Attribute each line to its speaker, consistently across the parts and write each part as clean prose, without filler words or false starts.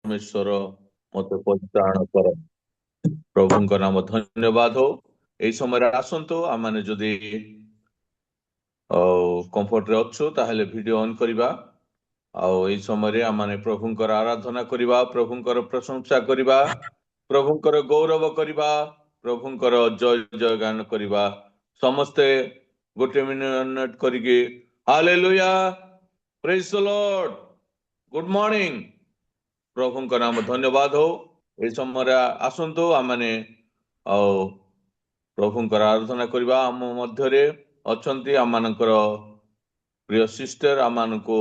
Speaker 1: परमेश्वर मत परित्राण कर प्रभु नाम धन्यवाद हो यही समय आसतु आम मैंने जदि कंफर्ट रे अच्छु ताहले वीडियो ऑन करिबा यही समय आम मैंने प्रभुंकर आराधना करिबा प्रभुंकर प्रशंसा करिबा प्रभुंकर गौरव करिबा प्रभुंकर जय जय गान करिबा समस्ते गोटे मिनिट करिके hallelujah praise the lord good morning प्रभुंकर नाम धन्यवाद हो ए समय आसतु आम मैंने प्रभुंकर आराधना करबा आम मध्यरे अछंती आम मानकर प्रिय सिस्टर आम मानको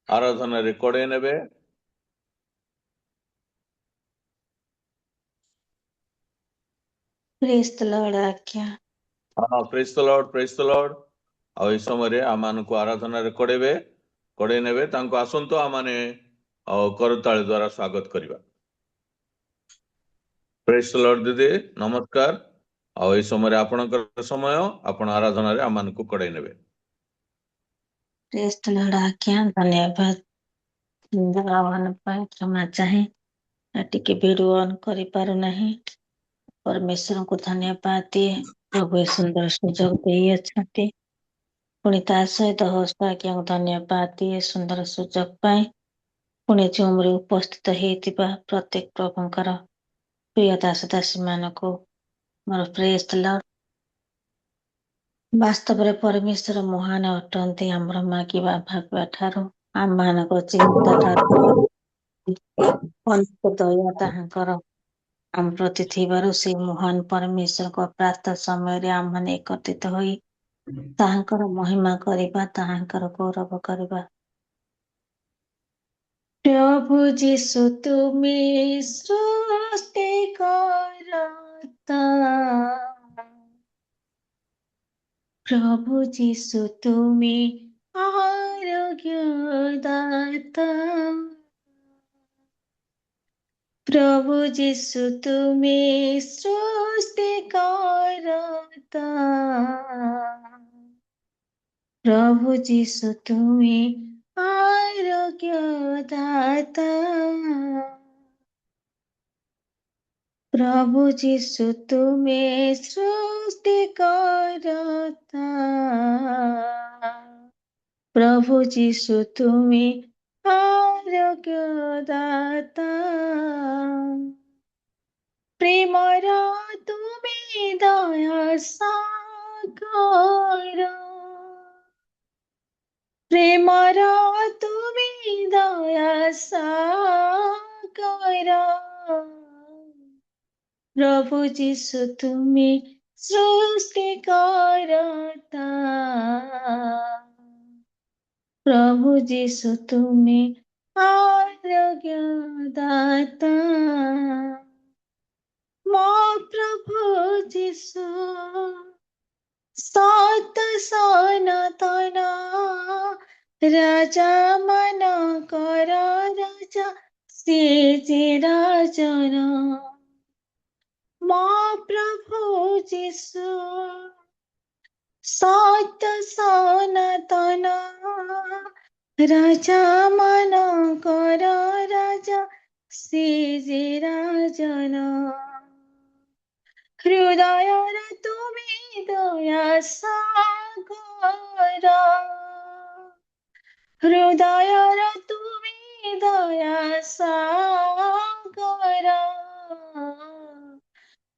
Speaker 1: आराधना रे कड़े नेबे
Speaker 2: प्रेज द लॉर्ड आज्ञा
Speaker 1: हाँ प्रेज द लॉर्ड आ समय आम मानको आराधना रे कड़े नेबे तांको आसंतो आम माने करताल द्वारा स्वागत करबा प्रेज द लॉर्ड दीदी नमस्कार आ समय आपनकर समय आपण आराधना रे आम मानको कड़े नेबे
Speaker 2: प्रेज द लॉर्ड आज्ञा धन्यवाद आह्वान ପାଇଁ କ୍ଷମା ଚାହେଁ ଟିକେ ଭିଡିଓ ଅନ୍ କରିପାରୁ ନାହିଁ परमेश्वर को धन्यवाद दिए प्रभु ए सुंदर सुजोग देई अछंती पुणी ता सहित होस्ट आज्ञा को धन्यवाद दिए सुंदर सुजोग पाए पुणी जोमरे उपस्थित हेतिबा प्रत्येक प्रभुंकर प्रिय दास दासी मानको मोर प्रेज द लॉर्ड वास्तव रे परमेश्वर महान अटंती आमर मागिबा भागवा ठारो आम मानको चिंता ठारो अनेक दया ताहांकर आम प्रति थिबारु से महान परमेश्वर को प्रातः समय रे आम माने एकत्रित होई ताहांकर महिमा करिबा ताहांकर गौरव करिबा प्रभु जीशु तुमे सृष्टि करता प्रभु जीशु तुमे आरोग्य दाता प्रभु जीशु तुमे सृष्टि करता प्रभु जीशु तुमे आरोग्य दाता प्रभु जीशु तुमे सृष्टि करता प्रभु जीशु तुमे आरोग्य दाता प्रेमर तुमे दया सागर प्रेमर तुमे दया सागर प्रभु जीशु तुमे सृष्टि करता प्रभु जीशु तुमे आरोग्य दाता मो प्रभु जीशु सत सनातन राजा मानकर राजा से जे राजन मो प्रभु जीशु सत सनातन राजा मानकर राजा से जे राजन हृदय तुमे दया सागर हृदय तुमे दया सागर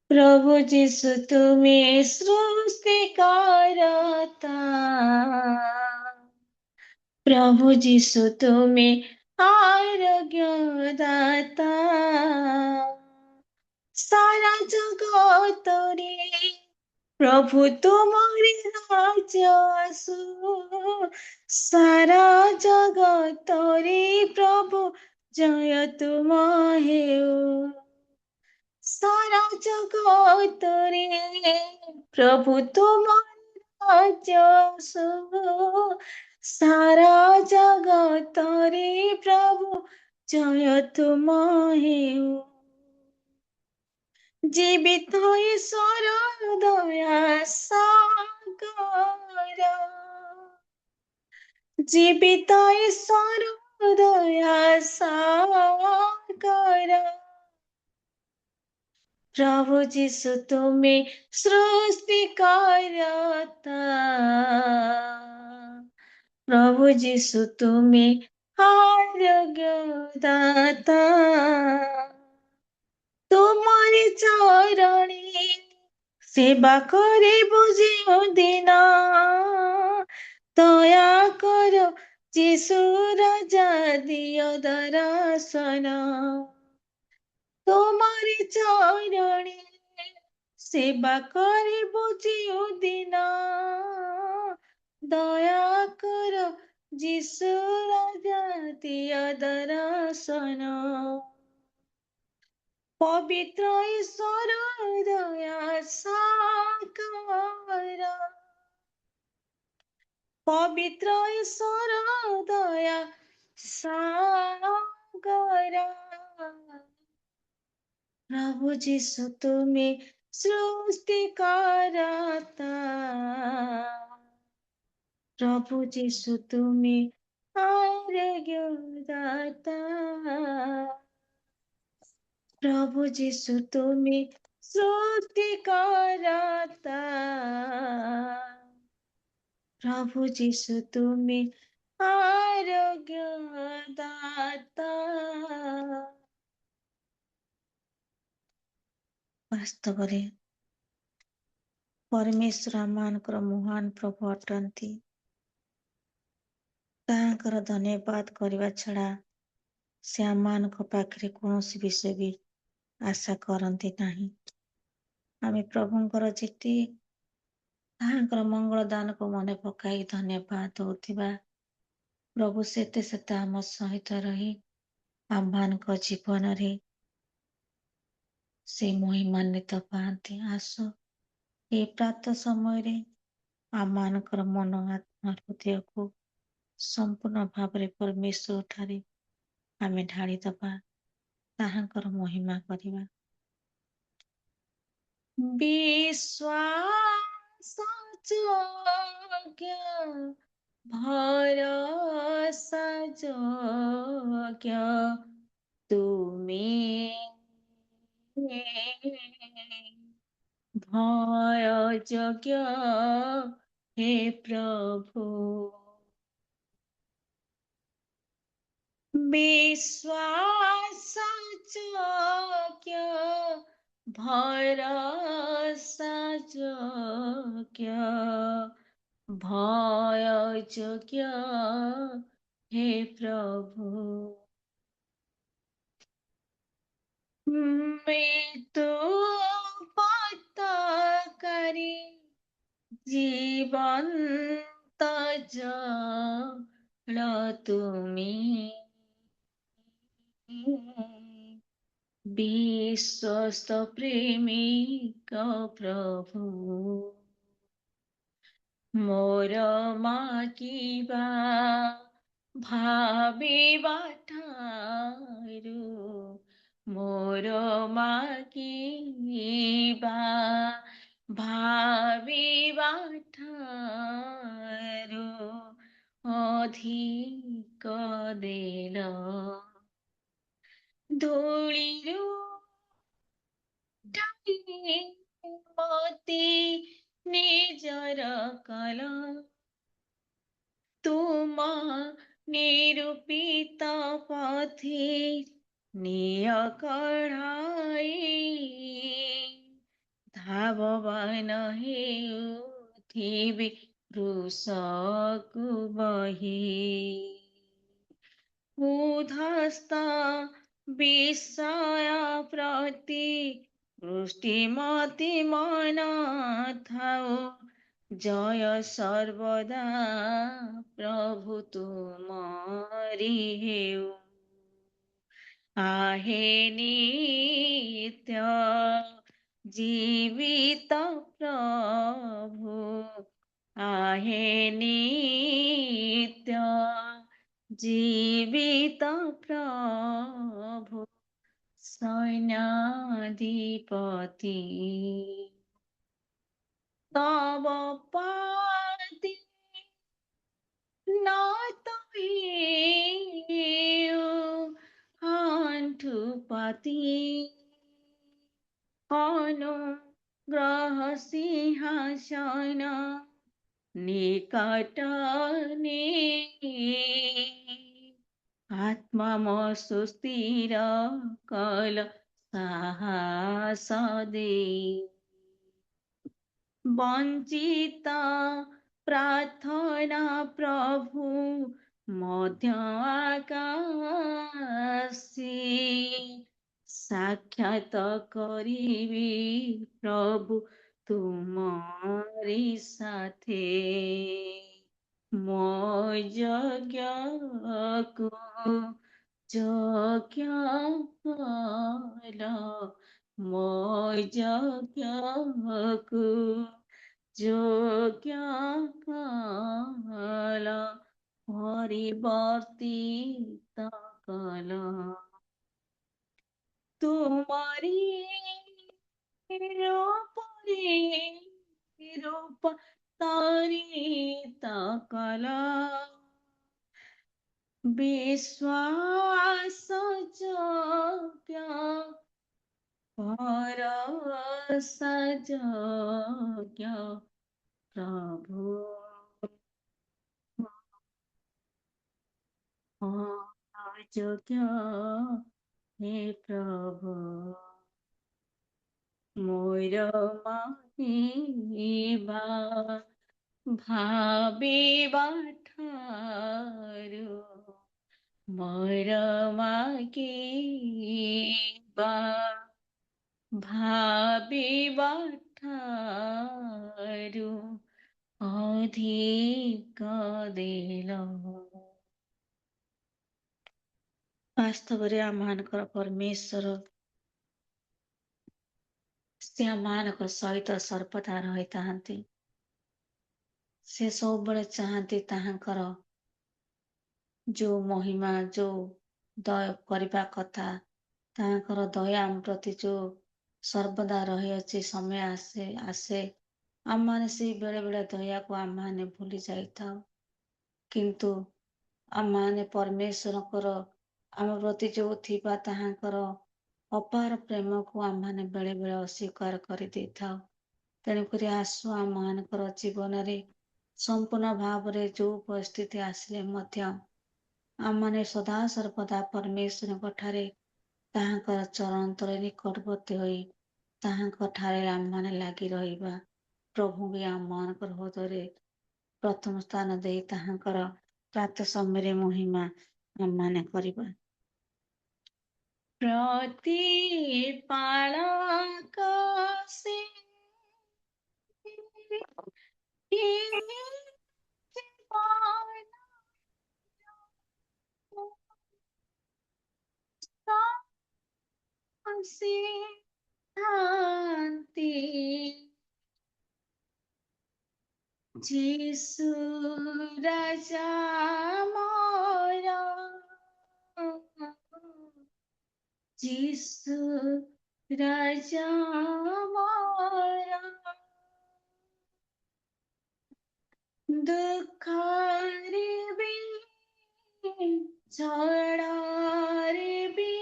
Speaker 2: प्रभु जीशु तुमे सृष्टि करता प्रभु जीशु तुमे आरोग्य दाता सारा जगत रे प्रभु तुमरी राज्य आसु सारा जगत रे प्रभु जय तुम हेउ सारा जगत रे प्रभु तुमरी राज्य आसु सारा जगत रे प्रभु जय तुम हेउ जीवित ईश्वर दया सागर जीवित ईश्वर दया सागर प्रभु जीशु तुम्हें सृष्टिकर्ता, प्रभु जीशु तुम्हें आरोग्यदाता, तुम्हारी चरणी सेवा करे बुझियो दिना, दया करो जीशु राजा दियो दर्शन, তোমারি চরণে সেবা করে বুঝিও দিনা, দয়া কর যিশু রাজা দিয় দর্শন, পবিত্র ঈশ্বর দয়া সাগর, পবিত্র ঈশ্বর দয়া সাগর, प्रभु जीशु तुम्हें सृष्टिकर्ता, प्रभु जीशु तुम्हें आरोग्यदाता, प्रभु जीशु तुम्हें सृष्टिकर्ता, प्रभु जीशु तुम्हें आरोग्यदाता। वास्तवरे परमेश्वर आमମାନଙ୍କର ମହାନ ପ୍ରଭୁ ଅଟନ୍ତି। ତାଙ୍କର ଧନ୍ୟବାଦ କରିବା ଛଡ଼ା ସେ ଆମମାନଙ୍କ ପାଖରେ କୌଣସି ବିଷୟ ବି ଆଶା କରନ୍ତି ନାହିଁ। ଆମେ ପ୍ରଭୁଙ୍କର ଯେତେ ତାହାଙ୍କର ମଙ୍ଗଳ ଦାନକୁ ମନେ ପକାଇ ଧନ୍ୟବାଦ ଦେଉଥିବା, ପ୍ରଭୁ ସେତେ ସେତେ ଆମ ସହିତ ରହି ଆମମାନଙ୍କ ଜୀବନରେ ସେ ମହିମାନ୍ୱିତ ପାଆନ୍ତି। ଆସ ଏ ପ୍ରାତଃ ସମୟରେ ଆମମାନଙ୍କର ମନ ଆତ୍ମା ହୃଦୟକୁ ସମ୍ପୂର୍ଣ୍ଣ ଭାବରେ ପରମେଶ୍ୱର ଠାରେ ଆମେ ଢାଳିଦେବା, ତାହାଙ୍କର ମହିମା କରିବା। ବିଶ୍ୱାସ ଯୋଗ୍ୟ ଭରସା ଯୋଗ୍ୟ ତୁମେ, ଭୟ ଯୋଗ୍ୟ ହେ ପ୍ରଭୁ, ବିଶ୍ୱାସ ଯୋଗ୍ୟ ଭରସା ଯୋଗ୍ୟ ଭୟ ଯୋଗ୍ୟ ହେ ପ୍ରଭୁ, মৃত্যু পতাকারে জীবন্ত জল তুমি, বিশ্বস্ত প্রেমিক প্রভু, মোর মাকিবা ভাবিবা ঠারু, মোর মাকিবা ভাবিবা ঠারু ଅଧିକ ଦେଲ, ଧୂଳିରୁ ଢାଳି ମତେ ନିଜର କଲ, ତୁମ ନିରୂପିତ ପଥେ ନିୟ କଢ଼ାଇ, ଧାବମାନ ହେଉଥିବେ କୃଷକୁ ବହି, ଉଦ୍ଧସ୍ତ ବିଷୟ ପ୍ରତି ଦୃଷ୍ଟିମତି ମନ ଥାଉ, ଜୟ ସର୍ବଦା ପ୍ରଭୁ ତୁମରି ହେଉ, आहे नित्य जीवित प्रभु, आहे नित्य जीवित प्रभु, सैन्याधिपति तव पादे নত হেউ আণ্ঠু পাতি, অনুগ্রহ সিংহাসন নিকটনে আত্মম সুস্থির কল সাহস দে বঞ্চিত প্রার্থনা প্রভু ମଧ୍ୟ ଆକାଶେ ସାକ୍ଷାତ କରିବି ପ୍ରଭୁ ତୁମରି ସାଥେ ମୋ ଯଜ୍ଞକୁ ଯଜ୍ଞ କଲ ମୋ ଯଜ୍ଞକୁ ଯୋଗ୍ୟ କଲ ପରିବର୍ତ୍ତିତ କଲ ତୁମରି ରୂପରେ ରୂପାନ୍ତରିତ କଲ ବିଶ୍ୱାସ ଯୋଗ୍ୟ ଭରସା ଯୋଗ୍ୟ ପ୍ରଭୁ ଯୋଗ୍ୟ ହେ ପ୍ରଭୁ ମୋର ମାଗିବା ଭାବିବା ଠାରୁ ମୋର ମାଗିବା ଭାବିବା ଠାରୁ ଅଧିକ ଦେଲ ବାସ୍ତବରେ ଆମମାନଙ୍କର ପରମେଶ୍ୱର ସେ ଆମମାନଙ୍କ ସହିତ ସର୍ବଦା ରହିଥାନ୍ତି। ସେ ସବୁବେଳେ ଚାହାନ୍ତି ତାହାଙ୍କର ଯୋଉ ମହିମା ଯୋଉ ଦୟ କରିବା କଥା ତାହାଙ୍କର ଦୟା ଆମ ପ୍ରତି ଯୋଉ ସର୍ବଦା ରହିଅଛି ସମୟ ଆସେ ଆମମାନେ ସେଇ ବେଳେ ବେଳେ ଦୟାକୁ ଆମମାନେ ଭୁଲି ଯାଇଥାଉ କିନ୍ତୁ ଆମମାନେ ପରମେଶ୍ୱରଙ୍କର ଆମ ପ୍ରତି ଯୋଉ ଥିବା ତାହାଙ୍କର ଅପାର ପ୍ରେମକୁ ଆମମାନେ ବେଳେ ବେଳେ ଅସ୍ୱୀକାର କରିଦେଇଥାଉ। ତେଣୁକରି ଆସୁ ଆମମାନଙ୍କର ଜୀବନରେ ସମ୍ପୂର୍ଣ୍ଣ ଭାବରେ ଯୋଉ ପରିସ୍ଥିତି ଆସିଲେ ମଧ୍ୟ ଆମମାନେ ସଦା ସର୍ବଦା ପରମେଶ୍ୱରଙ୍କ ଠାରେ ତାହାଙ୍କର ଚରଣ ତଳେ ନିକଟବର୍ତ୍ତୀ ହୋଇ ତାହାଙ୍କ ଠାରେ ଆମମାନେ ଲାଗି ରହିବା। ପ୍ରଭୁଙ୍କୁ ଆମମାନଙ୍କର ହୃଦୟରେ ପ୍ରଥମ ସ୍ଥାନ ଦେଇ ତାହାଙ୍କର ପ୍ରାତଃ ସମୟରେ ମହିମା ଆମମାନେ କରିବା। ପ୍ରତିପାଳକ ସେ শান্তি যিশু রাজা মোরা যিশু রাজা মোরা দুঃখরে বি ঝড়রে বি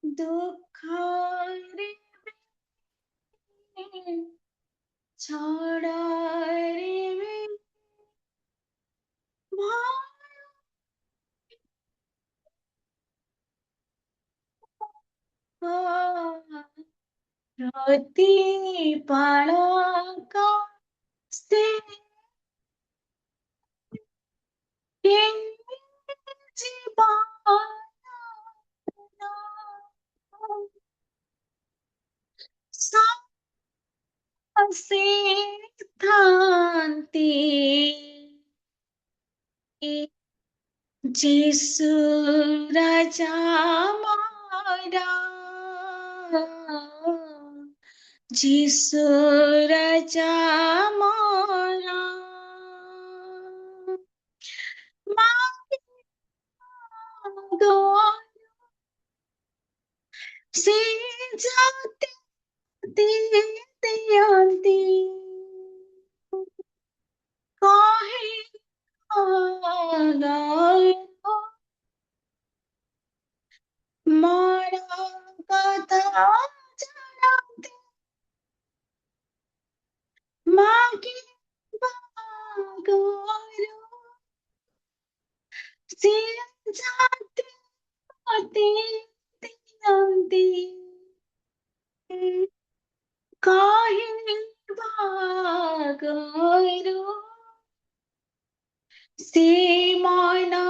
Speaker 2: দুঃখরে বি ঝড়রে বি ପ୍ରତିପାଳକ ସେ জীবন শান্তি যিশু রাজা মোরা যিশু রাজা মোরা সে যাতে দিয়ন্তি কহে মরা কথা মাকে বাগরু সিজাতে হতে দিয়ন্তি কাহে বাগরু সে ময়না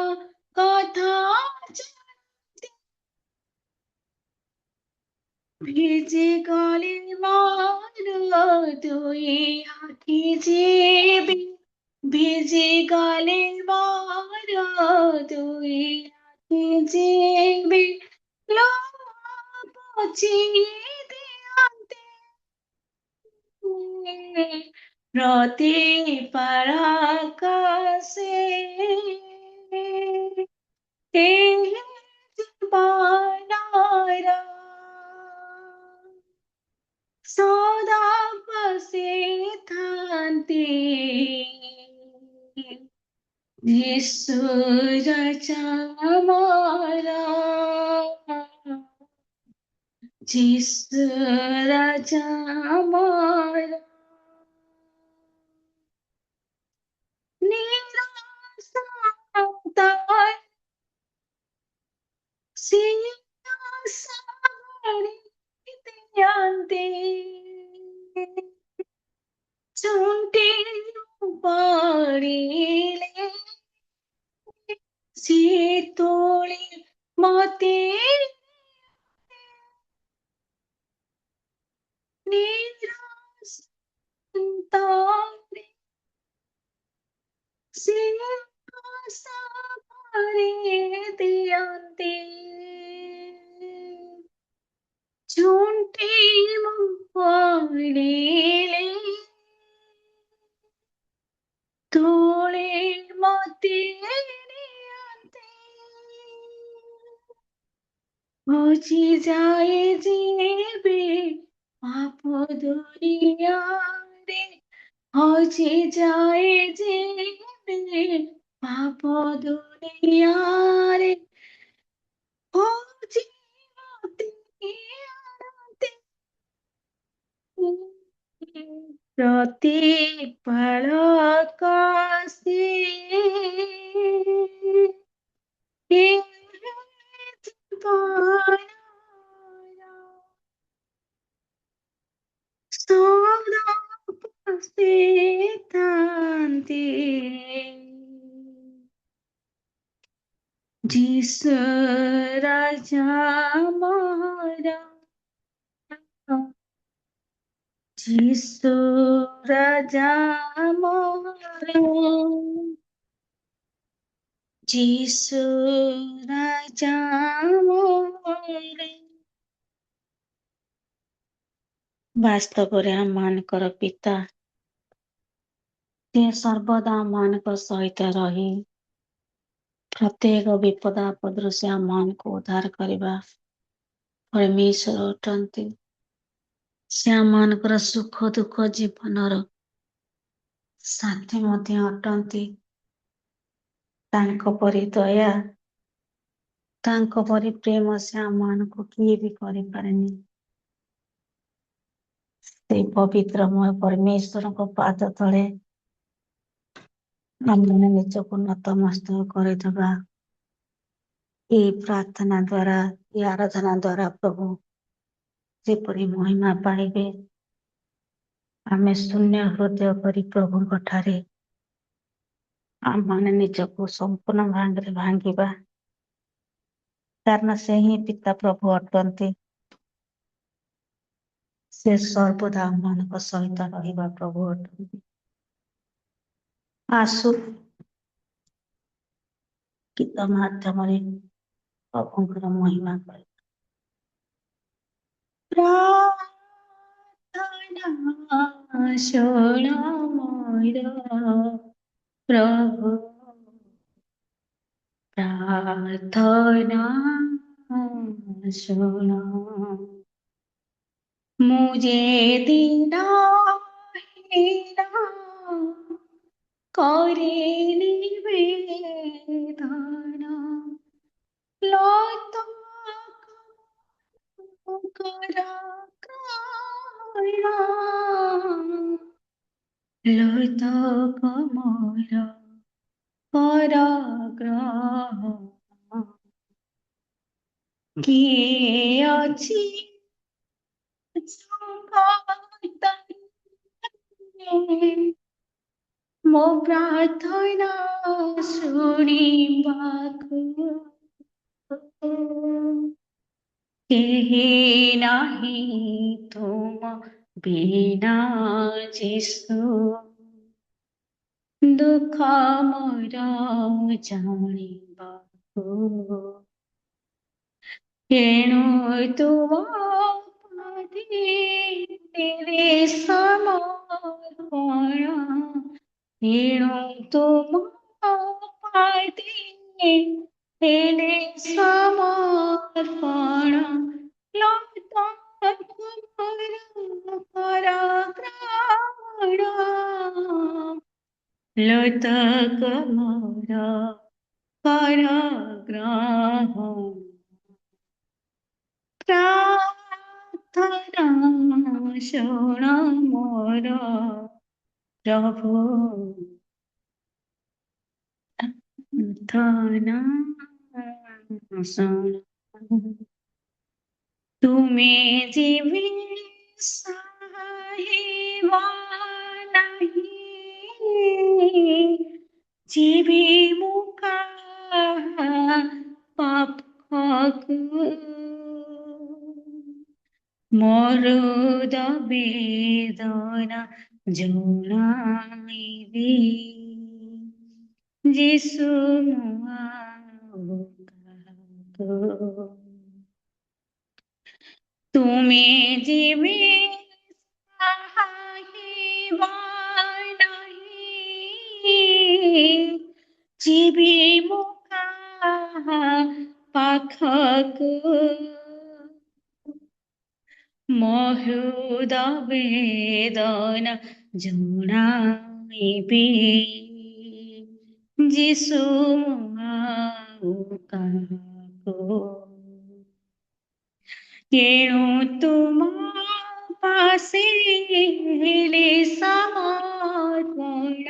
Speaker 2: কথা জানতে ভিজে গলে মার দুই আঁখি যে ভিজে গলে মার দুই আঁখি যে পচিয়ে দিয়ন্তে রতি পরাকাশে বানারা সদা বসে থানতে যিশু রাজা আমারা যিশু রাজা আমারা নিরাশাতার সিংহাসনে জানতে চুনটি পাড়িলে সে তোলে মতে নিরাশাতারে সিংহাসনে দিয়ন্তে চুনটি পাড়িলে তোলে মতে নিয়ন্তে বুঝি যায় জিবে পাপ দুনিয়ারে হজি যায় জিবে পাপ দুনিয়ারে হজি মতে আনতে প্রতি পলকাশে সদা বসে থানতে যিশু রাজা আমারা যিশু রাজা আমারা যিশু রাজা আমারা ବାସ୍ତବରେ ଆମମାନଙ୍କର ପିତା ସେ ସର୍ବଦା ଆମମାନଙ୍କ ସହିତ ରହି ପ୍ରତ୍ୟେକ ବିପଦ ଆପଦରୁ ସେ ଆମମାନଙ୍କୁ ଉଦ୍ଧାର କରିବା ପରମେଶ୍ୱର ଅଟନ୍ତି। ସେ ଆମମାନଙ୍କର ସୁଖ ଦୁଃଖ ଜୀବନର ସାଥୀ ମଧ୍ୟ ଅଟନ୍ତି। ତାଙ୍କ ପରି ଦୟା ତାଙ୍କ ପରି ପ୍ରେମ ସେ ଆମମାନଙ୍କୁ କିଏ ବି କରିପାରେନି। ସେଇ ପବିତ୍ରମୟ ପରମେଶ୍ୱରଙ୍କ ପାଦ ତଳେ ଆମମାନେ ନିଜକୁ ନତମସ୍ତକ କରିଦେବା। ଏଇ ପ୍ରାର୍ଥନା ଦ୍ୱାରା ଏଇ ଆରାଧନା ଦ୍ୱାରା ପ୍ରଭୁ ଯେପରି ମହିମା ପାଇବେ ଆମେ ଶୂନ୍ୟ ହୃଦୟ କରି ପ୍ରଭୁଙ୍କ ଠାରେ ଆମମାନେ ନିଜକୁ ସମ୍ପୂର୍ଣ୍ଣ ଭାବରେ ଭାଙ୍ଗିବା, କାରଣ ସେ ହିଁ ପିତା ପ୍ରଭୁ ଅଟନ୍ତି। ସେ ସର୍ବଦା ଆମମାନଙ୍କ ସହିତ ରହିବା ପ୍ରଭୁ ଅଟନ୍ତି। ଆସୁ ଗୀତ ମାଧ୍ୟମରେ ପ୍ରଭୁଙ୍କର ମହିମା କରି ପ୍ରାର୍ଥନା ଶୁଣ ମୋର ପ୍ରଭୁ, ପ୍ରାର୍ଥନା ଶୁଣ। ମୁଁ ଯେ ଦିନହୀନ করে নিবেদন লত করা কায়া ଲୋତ କମର ପରାଗ୍ରହ କିଏ ଅଛି ଜଗତରେ ମୋ ପ୍ରାର୍ଥନା ଶୁଣିବାକୁ କେହି ନାହିଁ ତୁମ ବିନା ଯିଶୁ ଦୁଃଖ ମୋର ଜାଣିବାକୁ ଏଣୁ ତୁମ ପାଦରେ ସମର୍ପଣ ଏଣୁ ତୁମ ପାଦରେ ସମର୍ପଣ ଲୋକ ପରାଗ୍ରହ ଲୋତକ ମୋର ପରାଗ୍ରହ ପ୍ରାର୍ଥନା ଶୁଣ ମୋର ପ୍ରଭୁ ପ୍ରାର୍ଥନା ଶୁଣ ତୁମେ ଯିବି ସାହିବା ନାହିଁ ଯିବି ମୁଁ କାହା ପାଖକୁ ମୋର ବେଦନା ଜଣାଇବି ଯିଶୁ ମୁଁ ଆଉ କାହାକୁ ତୁମେ ଯିବି ସାହିବା ନାହିଁ ଯିବି ମୁଁ କାହା ପାଖକୁ ମୋ ବେଦନା ଜଣାଇବି ଯିଶୁ ମୁଁ ଆଉ କାହାକୁ ଏଣୁ ତୁମ ପାଶିଲେ ସମର୍ପଣ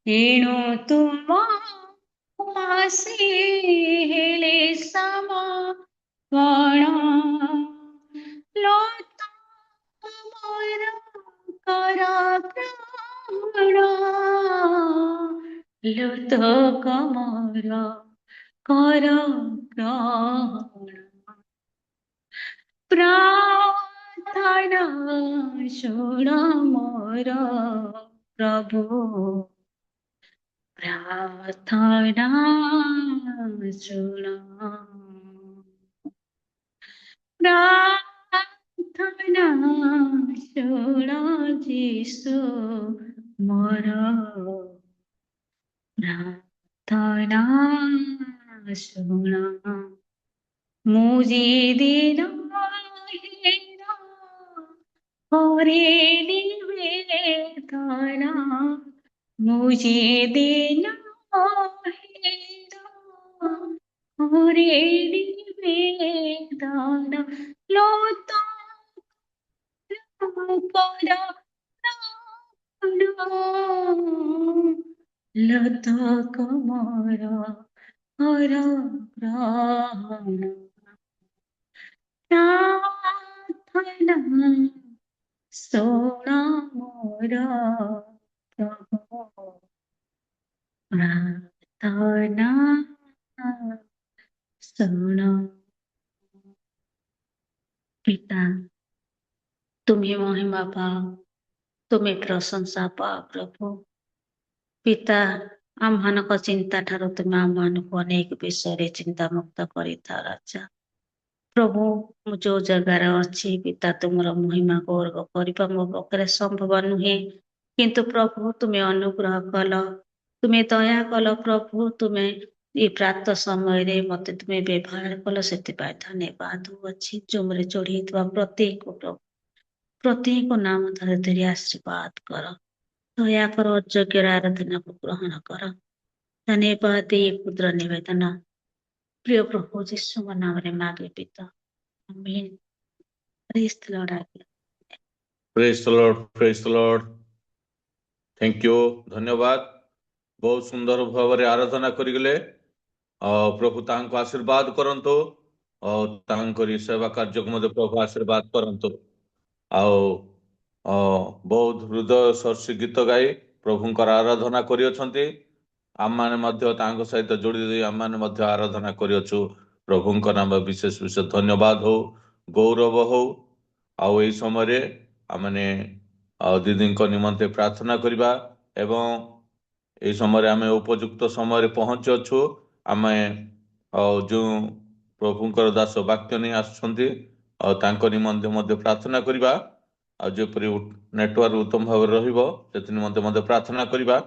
Speaker 2: ଏଣୁ ତୁମ ପାଶିଲେ ସମର୍ପଣ ଲୋତ ମୋର କରାଗ୍ରହଣ ଲୋତକ ମୋର କରାଗ୍ରହଣ ପ୍ରାର୍ଥନା ଶୁଣ ମୋର ପ୍ରଭୁ ପ୍ରାର୍ଥନା ଶୁଣ ପ୍ରାର୍ଥନା ଶୁଣ ଯିଶୁ ମୋର ପ୍ରାର୍ଥନା ଶୁଣ ମୁଁ ଯେ ଦିନ করে নিবেদনা মুঝে দিন করে নিবেদনা লত করা লত কমর হর গ্রহণ প্রার্থনা শোণ মোর প্রভু প্রার্থনা শোণ পিতা तुम्ही महिमा पाव तुम्ही प्रशंसा पाव प्रभु पिता आम्हानक चिंता ठारू तुम आम्हानक अनेक विषय चिंता मुक्त करिथा राजा प्रभु मु जो जगार अच्छी पिता तुमर महिमा गौरव करबा मो पखरे संभव नुहे किंतु प्रभु तुम्हें अनुग्रह कल तुम्हें दया कल प्रभु तुम्हें ये प्रात समय रे मते तुम्हें व्यवहार कल से धन्यवाद अच्छी जुमरे जोड़ी प्रत्येक प्रभु प्रत्येक नाम धरे धीरे आशीर्वाद कर दया कर अयोग्य आराधना को ग्रहण कर धन्यवाद ये क्षुद्र निवेदन प्रिय प्रभु यीशु नाम रे मागे पिता आमीन praise the Lord
Speaker 1: Praise the Lord. Praise the Lord. Thank you धन्यवाद बहुत सुंदर भाव आराधना करिगले प्रभु तांको आशीर्वाद करंतो और तांकरी सेवा कार्य को प्रभु आशीर्वाद करंतो आओ बहुत हृदय स्पर्शी गीत गाई प्रभुंकर आराधना करियछंती आम माने मध्य तांको सहित जोड़ी दे आम माने मध्य आराधना करियछु प्रभुंकर नाम विशेष विशेष धन्यवाद हो गौरव हो आओ एई समय रे आमने दीदी निमंते प्रार्थना करिबा एवं এই সময় ଆମେ ଉପଯୁକ୍ତ ସମୟରେ ପହଞ୍ଚିଅଛୁ ଆମେ ଯେଉଁ ପ୍ରଭୁଙ୍କର ଦାସ ବାକ୍ୟ ନେଇ ଆସୁଛନ୍ତି ଆଉ ତାଙ୍କ ନିମନ୍ତେ ମଧ୍ୟ ପ୍ରାର୍ଥନା କରିବା ଆଉ ଯେପରି ନେଟୱାର୍କ ଉତ୍ତମ ଭାବରେ ରହିବ ସେଥି ନିମନ୍ତେ ମଧ୍ୟ ପ୍ରାର୍ଥନା କରିବା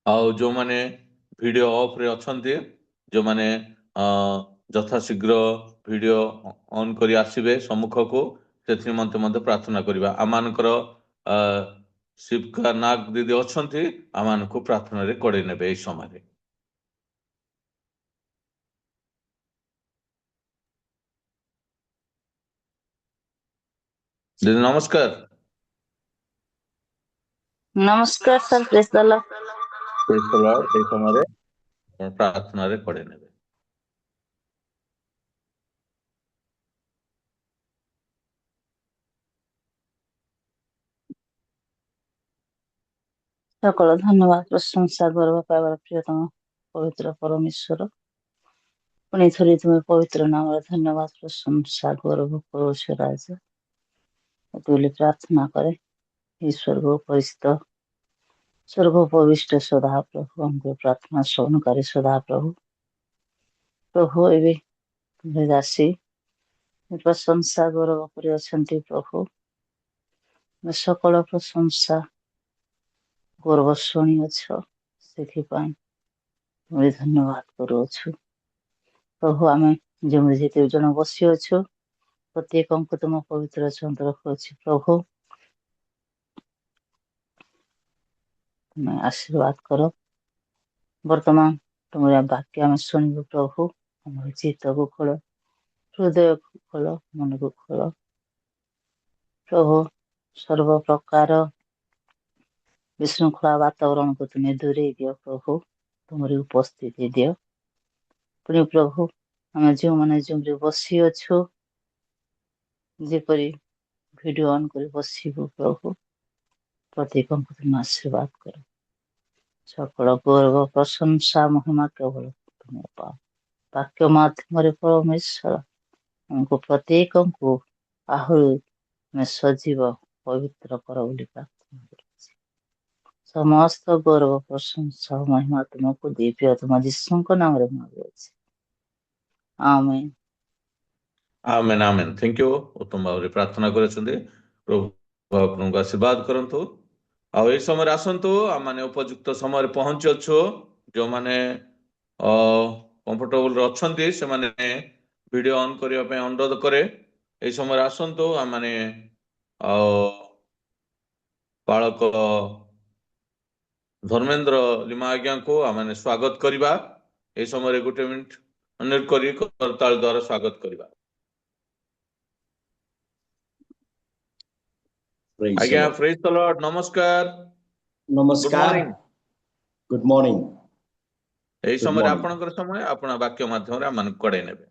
Speaker 1: ଆଉ ଯେଉଁମାନେ ଭିଡ଼ିଓ ଅଫ୍ରେ ଅଛନ୍ତି ଯେଉଁମାନେ ଯଥାଶୀଘ୍ର ଭିଡ଼ିଓ ଅନ୍ କରି ଆସିବେ ସମ୍ମୁଖକୁ ସେଥି ନିମନ୍ତେ ମଧ୍ୟ ପ୍ରାର୍ଥନା କରିବା ଆମମାନଙ୍କର ଶିବକା ନାଗ ଦିଦି ଅଛନ୍ତି ଆମମାନଙ୍କୁ ପ୍ରାର୍ଥନାରେ କଡ଼େଇ ନେବେ ଏଇ ସମୟରେ ଦିଦି ନମସ୍କାର
Speaker 2: ନମସ୍କାର ସାର୍ ପ୍ରେସ୍ ଦ ଲର୍ଡ।
Speaker 1: ପ୍ରେଜ୍ ଦ ଲର୍ଡ ଏଇ ସମୟରେ ପ୍ରାର୍ଥନାରେ କଡ଼େଇ ନେବେ
Speaker 2: সকল ধন্যবাদ প্রশংসা গর্ব পাইবার প্রিয়তম পবিত্র পরমেশ্বর ପୁଣି ଥରେ ତୁମେ ପବିତ୍ର ନାମରେ ଧନ୍ୟବାଦ ପ୍ରଶଂସା ଗୌରବ କରୁଛ ରାଜା ବୋଲି ପ୍ରାର୍ଥନା କରେ ଈଶ୍ୱର ପରିଚିତ ସର୍ବୋପବିଷ୍ଟ ସଦାପ୍ରଭୁ ଆମକୁ ପ୍ରାର୍ଥନା ଶ୍ରବଣକାରୀ ସଦାପ୍ରଭୁ ପ୍ରଭୁ ଏବେ ତୁମେ ଦାସୀ ପ୍ରଶଂସା ଗୌରବ କରିଅଛନ୍ତି ପ୍ରଭୁ ସକଳ ପ୍ରଶଂସା ଗୌରବ ଶୁଣିଅଛ ସେଥିପାଇଁ ତୁମେ ଧନ୍ୟବାଦ କରୁଅଛୁ ପ୍ରଭୁ ଆମେ ଯେଉଁ ଯେତେ ଜଣ ବସିଅଛୁ ପ୍ରତ୍ୟେକଙ୍କୁ ତୁମ ପବିତ୍ର ଚନ୍ଦ୍ର ରଖୁଅଛି ପ୍ରଭୁ ତୁମେ ଆଶୀର୍ବାଦ କର ବର୍ତ୍ତମାନ ତୁମର ବାକ୍ୟ ଆମେ ଶୁଣିବୁ ପ୍ରଭୁ ଆମର ଚିତ୍ତକୁ ଖୋଲ ହୃଦୟକୁ ଖୋଲ ମନକୁ ଖୋଲ ପ୍ରଭୁ ସର୍ବ ପ୍ରକାର ବିଶୃଙ୍ଖଳା ବାତାବରଣକୁ ତୁମେ ଦୂରେଇ ଦିଅ ପ୍ରଭୁ ତୁମରି ଉପସ୍ଥିତି ଦିଅ ପୁଣି ପ୍ରଭୁ ଆମେ ଯେଉଁମାନେ ଯେଉଁଠି ବସିଅଛୁ ଯେପରି ଭିଡ଼ିଓ ଅନ୍ କରି ବସିବୁ ପ୍ରଭୁ ପ୍ରତ୍ୟେକଙ୍କୁ ତୁମେ ଆଶୀର୍ବାଦ କର ସକଳ ଗୌରବ ପ୍ରଶଂସା ମହିମା କେବଳ ତୁମେ ପାଅ ବାକ୍ୟ ମାଧ୍ୟମରେ ପରମେଶ୍ୱର ଆମକୁ ପ୍ରତ୍ୟେକଙ୍କୁ ଆହୁରି ତୁମେ ସଜୀବ ପବିତ୍ର କର ବୋଲି ପ୍ରାର୍ଥନା କରୁଛି ସମସ୍ତ ଗୌରବ ପ୍ରଶଂସା ମହିମା ତୁମକୁ ଦିବ୍ୟ ତୁମ ଯୀଶୁଙ୍କ ନାମରେ ମାଗୁଅଛି ଆମେନ୍
Speaker 1: ଆମେନ୍ ଆମେନ୍ ଥ୍ୟାଙ୍କ ୟୁ ଉତ୍ତମ ଭାବରେ ପ୍ରାର୍ଥନା କରିଛନ୍ତି ପ୍ରଭୁ ଆପଣଙ୍କୁ ଆଶୀର୍ବାଦ କରନ୍ତୁ ଆଉ ଏଇ ସମୟରେ ଆସନ୍ତୁ ଆମମାନେ ଉପଯୁକ୍ତ ସମୟରେ ପହଞ୍ଚିଅଛୁ ଯେଉଁମାନେ କମ୍ଫର୍ଟେବଲରେ ଅଛନ୍ତି ସେମାନେ ଭିଡ଼ିଓ ଅନ୍ କରିବା ପାଇଁ ଅନୁରୋଧ କରେ ଏଇ ସମୟରେ ଆସନ୍ତୁ ଆମମାନେ ବାଳକ ଧର୍ମେନ୍ଦ୍ର ଲିମା ଆଜ୍ଞାଙ୍କୁ ଆମମାନେ ସ୍ୱାଗତ କରିବା ଏଇ ସମୟରେ ଗୋଟେ ମିନିଟ୍ ଅନୁରୋଧ କରି କରତାଳ ଦ୍ୱାରା ସ୍ୱାଗତ କରିବା ଆଜ୍ଞା ପ୍ରେଜ୍ ଦ ଲର୍ଡ ନମସ୍କାର
Speaker 3: ନମସ୍କାର ଗୁଡ୍ ମର୍ଣ୍ଣିଂ
Speaker 1: ଏଇ ସମୟରେ ଆପଣଙ୍କର ସମୟ ଆପଣ ବାକ୍ୟ ମାଧ୍ୟମରେ ଆମମାନଙ୍କୁ କଡ଼େଇ ନେବେ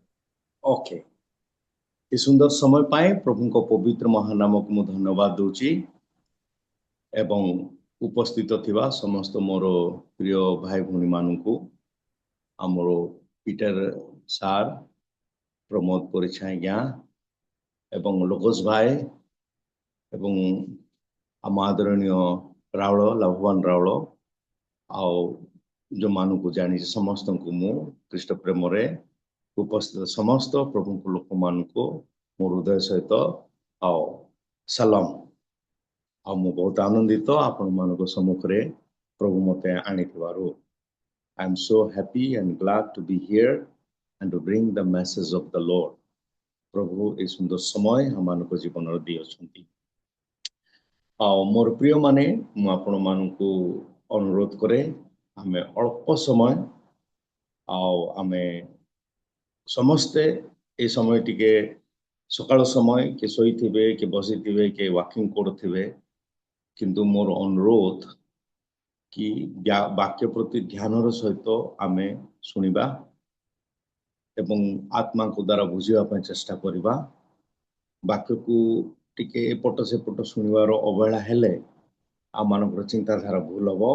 Speaker 3: ଓକେ ଏ ସୁନ୍ଦର ସମୟ ପାଇଁ ପ୍ରଭୁଙ୍କ ପବିତ୍ର ମହାନାମକୁ ମୁଁ ଧନ୍ୟବାଦ ଦଉଛି ଏବଂ ଉପସ୍ଥିତ ଥିବା ସମସ୍ତ ମୋର ପ୍ରିୟ ଭାଇ ଭଉଣୀମାନଙ୍କୁ ଆମର ପିଟର ସାର୍ ପ୍ରମୋଦ ପରିଛା ଆଜ୍ଞା ଏବଂ ଲୋକୋଜ ଭାଇ ଏବଂ ଆମ ଆଦରଣୀୟ ରାଉଳ ଲାଭବାନ ରାଉଳ ଆଉ ଯେଉଁମାନଙ୍କୁ ଜାଣିଛି ସମସ୍ତଙ୍କୁ ମୁଁ ଖ୍ରୀଷ୍ଟ ପ୍ରେମରେ ଉପସ୍ଥିତ ସମସ୍ତ ପ୍ରଭୁଙ୍କ ଲୋକମାନଙ୍କୁ ମୋ ହୃଦୟ ସହିତ ଆଉ ସଲାମ ଆଉ ମୁଁ ବହୁତ ଆନନ୍ଦିତ ଆପଣମାନଙ୍କ ସମ୍ମୁଖରେ ପ୍ରଭୁ ମୋତେ ଆଣିଥିବାରୁ I am so happy and glad to be here and to bring the message of the Lord. ପ୍ରଭୁ ଏ ସୁନ୍ଦର ସମୟ ଆମମାନଙ୍କ ଜୀବନରେ ଦେଇଅଛନ୍ତି ଆଉ ମୋର ପ୍ରିୟମାନେ ମୁଁ ଆପଣମାନଙ୍କୁ ଅନୁରୋଧ କରେ ଆମେ ଅଳ୍ପ ସମୟ ଆଉ ଆମେ ସମସ୍ତେ ଏ ସମୟ ଟିକେ ସକାଳ ସମୟ କିଏ ଶୋଇଥିବେ କିଏ ବସିଥିବେ କିଏ ୱାକିଂ କରୁଥିବେ किंतु मोर अनुरोध कि वाक्य प्रति ध्यानर सहित आमे सुनिबा एवं आत्मा को द्वारा बुझिबा पय चेष्टा करिबा। वाक्य को टिके एपट सेपट सुनिबार अवहेला हेले आ मानकर चिंताधारा भूल हबो।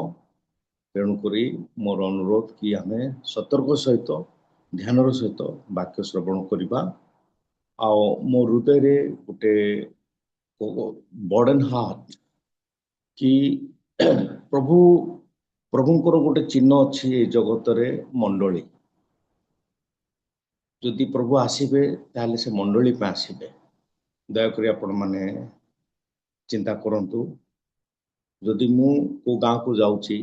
Speaker 3: तेणुकरी मोर अनुरोध कि आमे सतर्क सहित ध्यानर सहित वाक्य श्रवण करिबा। आ मो हृदय रे गोटे बर्डन हार्ट कि प्रभुंकर गोटे चिन्ह अच्छी ए जगत रे मंडली। जदि प्रभु आसीबे ताले से मंडली पे आसीबे। दयाकरी आपण माने चिंता करंतु जदि मु को गाँ को जाउची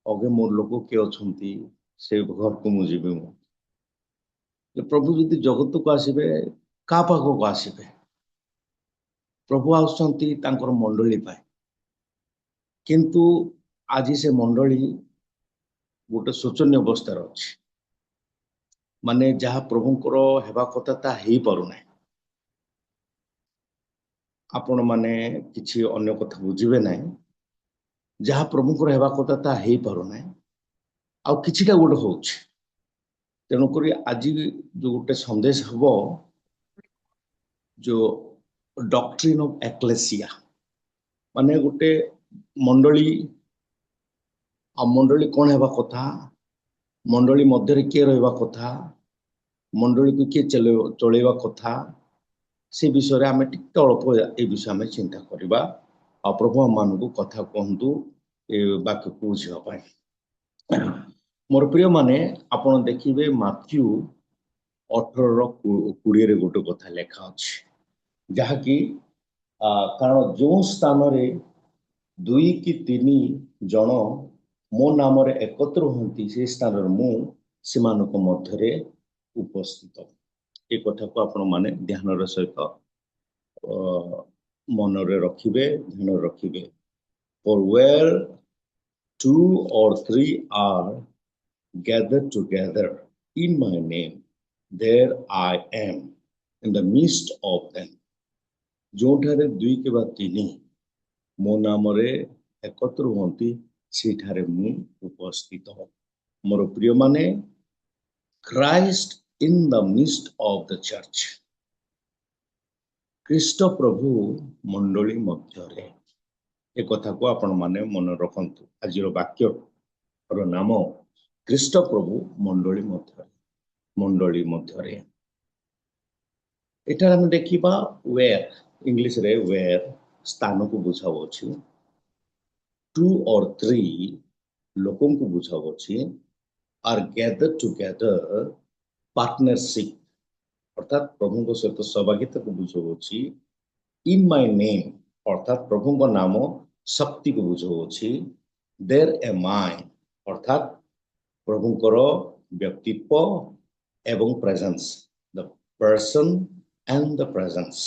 Speaker 3: अगे मोर लोक के अछंती से घर को मु जीबे। मु प्रभु जदि जगत को आसीबे का पाख को आसीबे। प्रभु आउछंती तांकर मंडली पाए किंतु आज से मंडली गोटे शोचनीय अवस्था अच्छी माने जहाँ प्रभुंकर हेबा कथा ता हेई पारु नै। आपण माने किछि अन्य कथा बुझिबे नै जहाँ प्रभुंकर हेबा कथा ता हेई पारु नै आ किछिटा गोटे होउछ। तेणु करी आज जो गोटे संदेश हबो जो डॉक्ट्रिन ऑफ एक्लेसिया माने गोटे मंडली आ मंडली कौन हेबा कथा मंडली मध्य किए रहा कथा मंडली को किए चलैबा कथा से विषय आम टिके अल्प ए विषय आम चिंता करवा। आ प्रभु मान को कथा कहतु ए वाक्य को बुझापी। मोर प्रिय माने आपण देखिए माथ्यू 18:20 रे गोटे कथा लेखा अछि जहाँकि कारण जो स्थान रे 2 कि 3 जन मो नाम रे एकत्र होती से स्थान मु सेमानक मध्य उपस्थित। ए कथा को आपण माने ध्यान सहित मन रे रखिबे ध्यान रखिबे। For where 2 or 3 are gathered together in my name, there I am in the midst of them। जो ठारे 2 के बा 3 मो नाम रे एकत्र होती सेठारे मु उपस्थित हो। मोर प्रिय माने Christ in the midst of the church. ख्रीष्ट प्रभु मंडली मध्य रे ए कथा को आपण माने मन रखंतु। आजिर वाक्य रो नाम ख्रीष्ट प्रभु मंडली मध्य रे। एटा हम देखिबा वेयर इंग्लिश रे वेयर स्थान को बुझाव अछि। 2 or 3 लोकों को बुझाव अछि आर गैदर टुगेदर पार्टनरशिप अर्थात प्रभु को सहित सहभागिता को बुझाव अछि। इन माय नेम अर्थात प्रभु को नाम शक्ति को बुझाव अछि। देयर एम आई अर्थात प्रभु को व्यक्तित्व एवं presence the person and the presence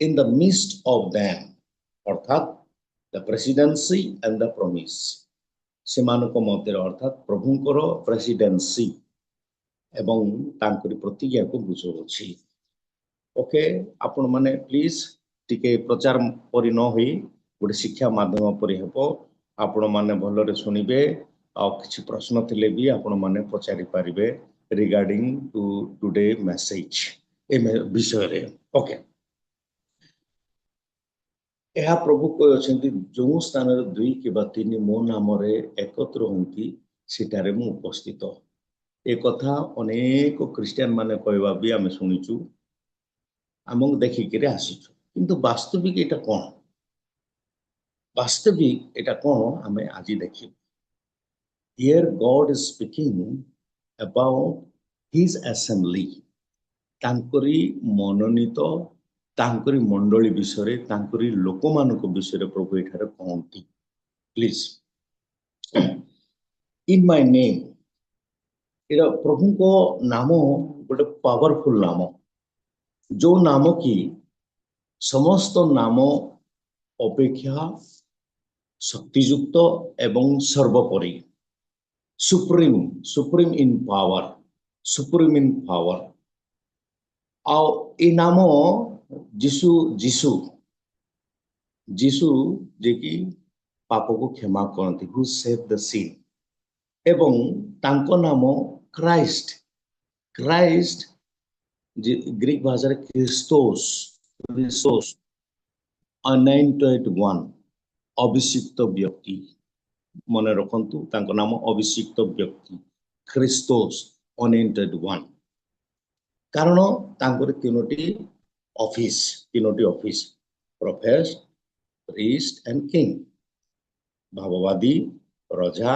Speaker 3: in the midst of them अर्थात the presidency and the promise सेमानक मध्य अर्थात प्रभुंकर प्रेसिडेंसी एवं तांकरी प्रतिज्ञा को बुझाउछि। ओके आपण माने प्लीज टिके प्रचार परि न होई गोटे शिक्षा माध्यम परि हेबो। आपण माने भलरे सुनिबे आ किछि प्रश्न थिले भी आपण माने पचारि पारिबे रिगार्डिंग टू टुडे मेसेज ए विषय रे। ओके यह प्रभु कहते जो स्थान 2 कि 3 मो नाम रे एकत्र होती सेठारे मु उपस्थित। ए कथा अनेक क्रिस्टियन माने कहवा भी आम शुणीचु आम देखिक आसीचु किंतु वास्तविक एटा कौन वास्तविक एटा कौन आम आज देख। Here God is speaking about his assembly तांकरी मनोनीत तांकरी मंडली विषय तांकरी लोक मानक विषय प्रभु एठारे कहती। प्लीज इन माय नेम एरा प्रभु को नाम गोटे पावरफुल नाम जो नाम की समस्त नाम अपेक्षा शक्तियुक्त एवं सर्वोपरि सुप्रीम इन पावर आ ए नाम जीसु ଯୀଶୁ ଯେ କି ପାପକୁ କ୍ଷମା କରନ୍ତି, ହୁ ସେଭ୍ ଦ ସିନ୍, ଏବଂ ତାଙ୍କ ନାମ କ୍ରାଇଷ୍ଟ। କ୍ରାଇଷ୍ଟ ଗ୍ରୀକ ଭାଷାରେ ଖ୍ରୀଷ୍ଟୋସ୍, ଖ୍ରୀଷ୍ଟୋସ୍, anointed one, ଅଭିଷିକ୍ତ ବ୍ୟକ୍ତି। ମନେ ରଖନ୍ତୁ ତାଙ୍କ ନାମ ଅଭିଷିକ୍ତ ବ୍ୟକ୍ତି, ଖ୍ରୀଷ୍ଟୋସ୍, anointed one। କାରଣ ତାଙ୍କର ତିନୋଟି office, prophet, priest and king, ଭାବବାଦୀ, ରଜା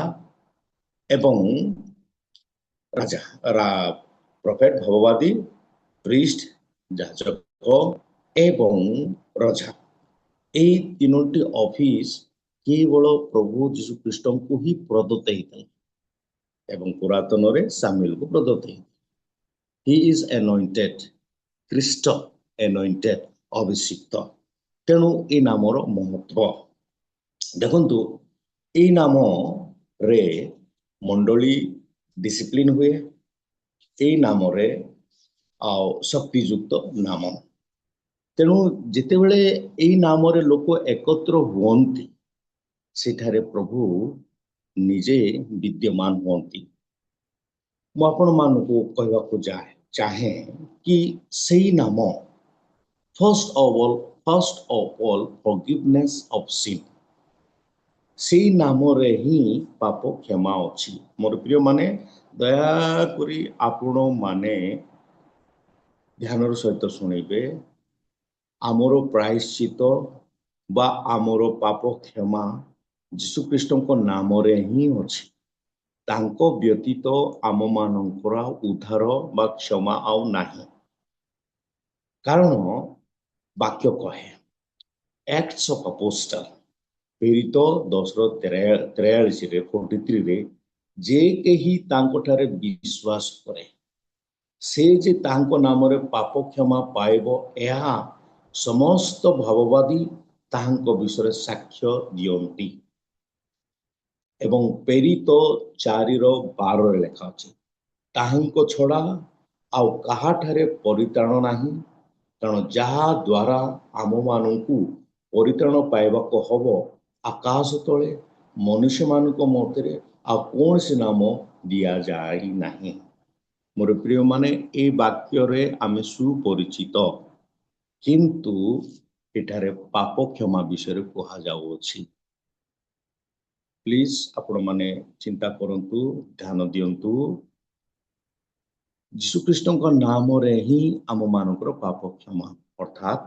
Speaker 3: ଏବଂ ରାଜା। ପ୍ରଫେଟ, ଭାବବାଦୀ, ପ୍ରିଷ୍ଟ, ଯାଜକ ଏବଂ ରଜା। এই ତିନୋଟି ଅଫିସ କେବଳ ପ୍ରଭୁ ଯୀଶୁ ଖ୍ରୀଷ୍ଟଙ୍କୁ ହିଁ ପ୍ରଦତ୍ତ ହେଇଥିଲା ଏବଂ ପୁରାତନରେ ସାମୁଏଲକୁ ପ୍ରଦତ୍ତ ହେଇଥିଲା। ହି ଇଜ anointed, ଖ୍ରୀଷ୍ଟ anointed, ଅଭିଷିକ୍ତ। ତେଣୁ এই ନାମର ମହତ୍ଵ ଦେଖନ୍ତୁ, এই ନାମରେ ମଣ୍ଡଳୀ ଡିସିପ୍ଲିନ ହୁଏ, এই ନାମରେ ଆଉ ଶକ୍ତିଯୁକ୍ତ ନାମ। ତେଣୁ ଯେତେବେଳେ এই ନାମରେ ଲୋକ ଏକତ୍ର ହୁଅନ୍ତି, ସେଠାରେ ପ୍ରଭୁ ନିଜେ ବିଦ୍ୟମାନ ହୁଅନ୍ତି। ମୁଁ ଆପଣମାନଙ୍କୁ କହିବାକୁ ଚାହେଁ କି ସେଇ ନାମ first of all forgiveness of sin, ସେଇ ନାମରେ ହିଁ ପାପ କ୍ଷମା ଅଛି। ମୋର ପ୍ରିୟମାନେ, ଦୟାକରି ଆପଣମାନେ ଧ୍ୟାନର ସହିତ ଶୁଣିବେ। ଆମର ପ୍ରାୟଶ୍ଚିତ ବା ଆମର ପାପ କ୍ଷମା ଯୀଶୁଖ୍ରୀଷ୍ଟଙ୍କ ନାମରେ ହିଁ ଅଛି। ତାଙ୍କ ବ୍ୟତୀତ ଆମମାନଙ୍କର ଉଦ୍ଧାର ବା କ୍ଷମା ଆଉ ନାହିଁ। କାରଣ ବାକ୍ୟ କହେ, Acts of Apostle ପ୍ରେରିତ 10:43 ଯେ କେହି ତାଙ୍କଠାରେ ବିଶ୍ୱାସ କରେ, ସେ ଯେ ତାଙ୍କ ନାମରେ ପାପ କ୍ଷମା ପାଇବ, ଏହା ସମସ୍ତ ଭାବବାଦୀ ତାହାଙ୍କ ବିଷୟରେ ସାକ୍ଷ୍ୟ ଦିଅନ୍ତି। ଏବଂ ପ୍ରେରିତ 4:12 ଲେଖା ଅଛି, ତାହାଙ୍କ ଛଡ଼ା ଆଉ କାହାଠାରେ ପରିତ୍ରାଣ ନାହିଁ, କାରଣ ଯାହା ଦ୍ୱାରା ଆମମାନଙ୍କୁ ପରିତ୍ରାଣ ପାଇବାକୁ ହବ, ଆକାଶ ତଳେ ମନୁଷ୍ୟମାନଙ୍କ ମଧ୍ୟରେ ଆଉ କୌଣସି ନାମ ଦିଆଯାଇ ନାହିଁ। ମୋର ପ୍ରିୟମାନେ, এই ବାକ୍ୟରେ ଆମେ ସୁପରିଚିତ, କିନ୍ତୁ ଏଠାରେ ପାପ କ୍ଷମା ବିଷୟରେ କୁହାଯାଉଅଛି। ପ୍ଲିଜ ଆପଣମାନେ ଚିନ୍ତା କରନ୍ତୁ, ଧ୍ୟାନ ଦିଅନ୍ତୁ। ଯୀଶୁଖ୍ରୀଷ୍ଟଙ୍କ ନାମରେ ହିଁ ଆମମାନଙ୍କର ପାପ କ୍ଷମା, ଅର୍ଥାତ୍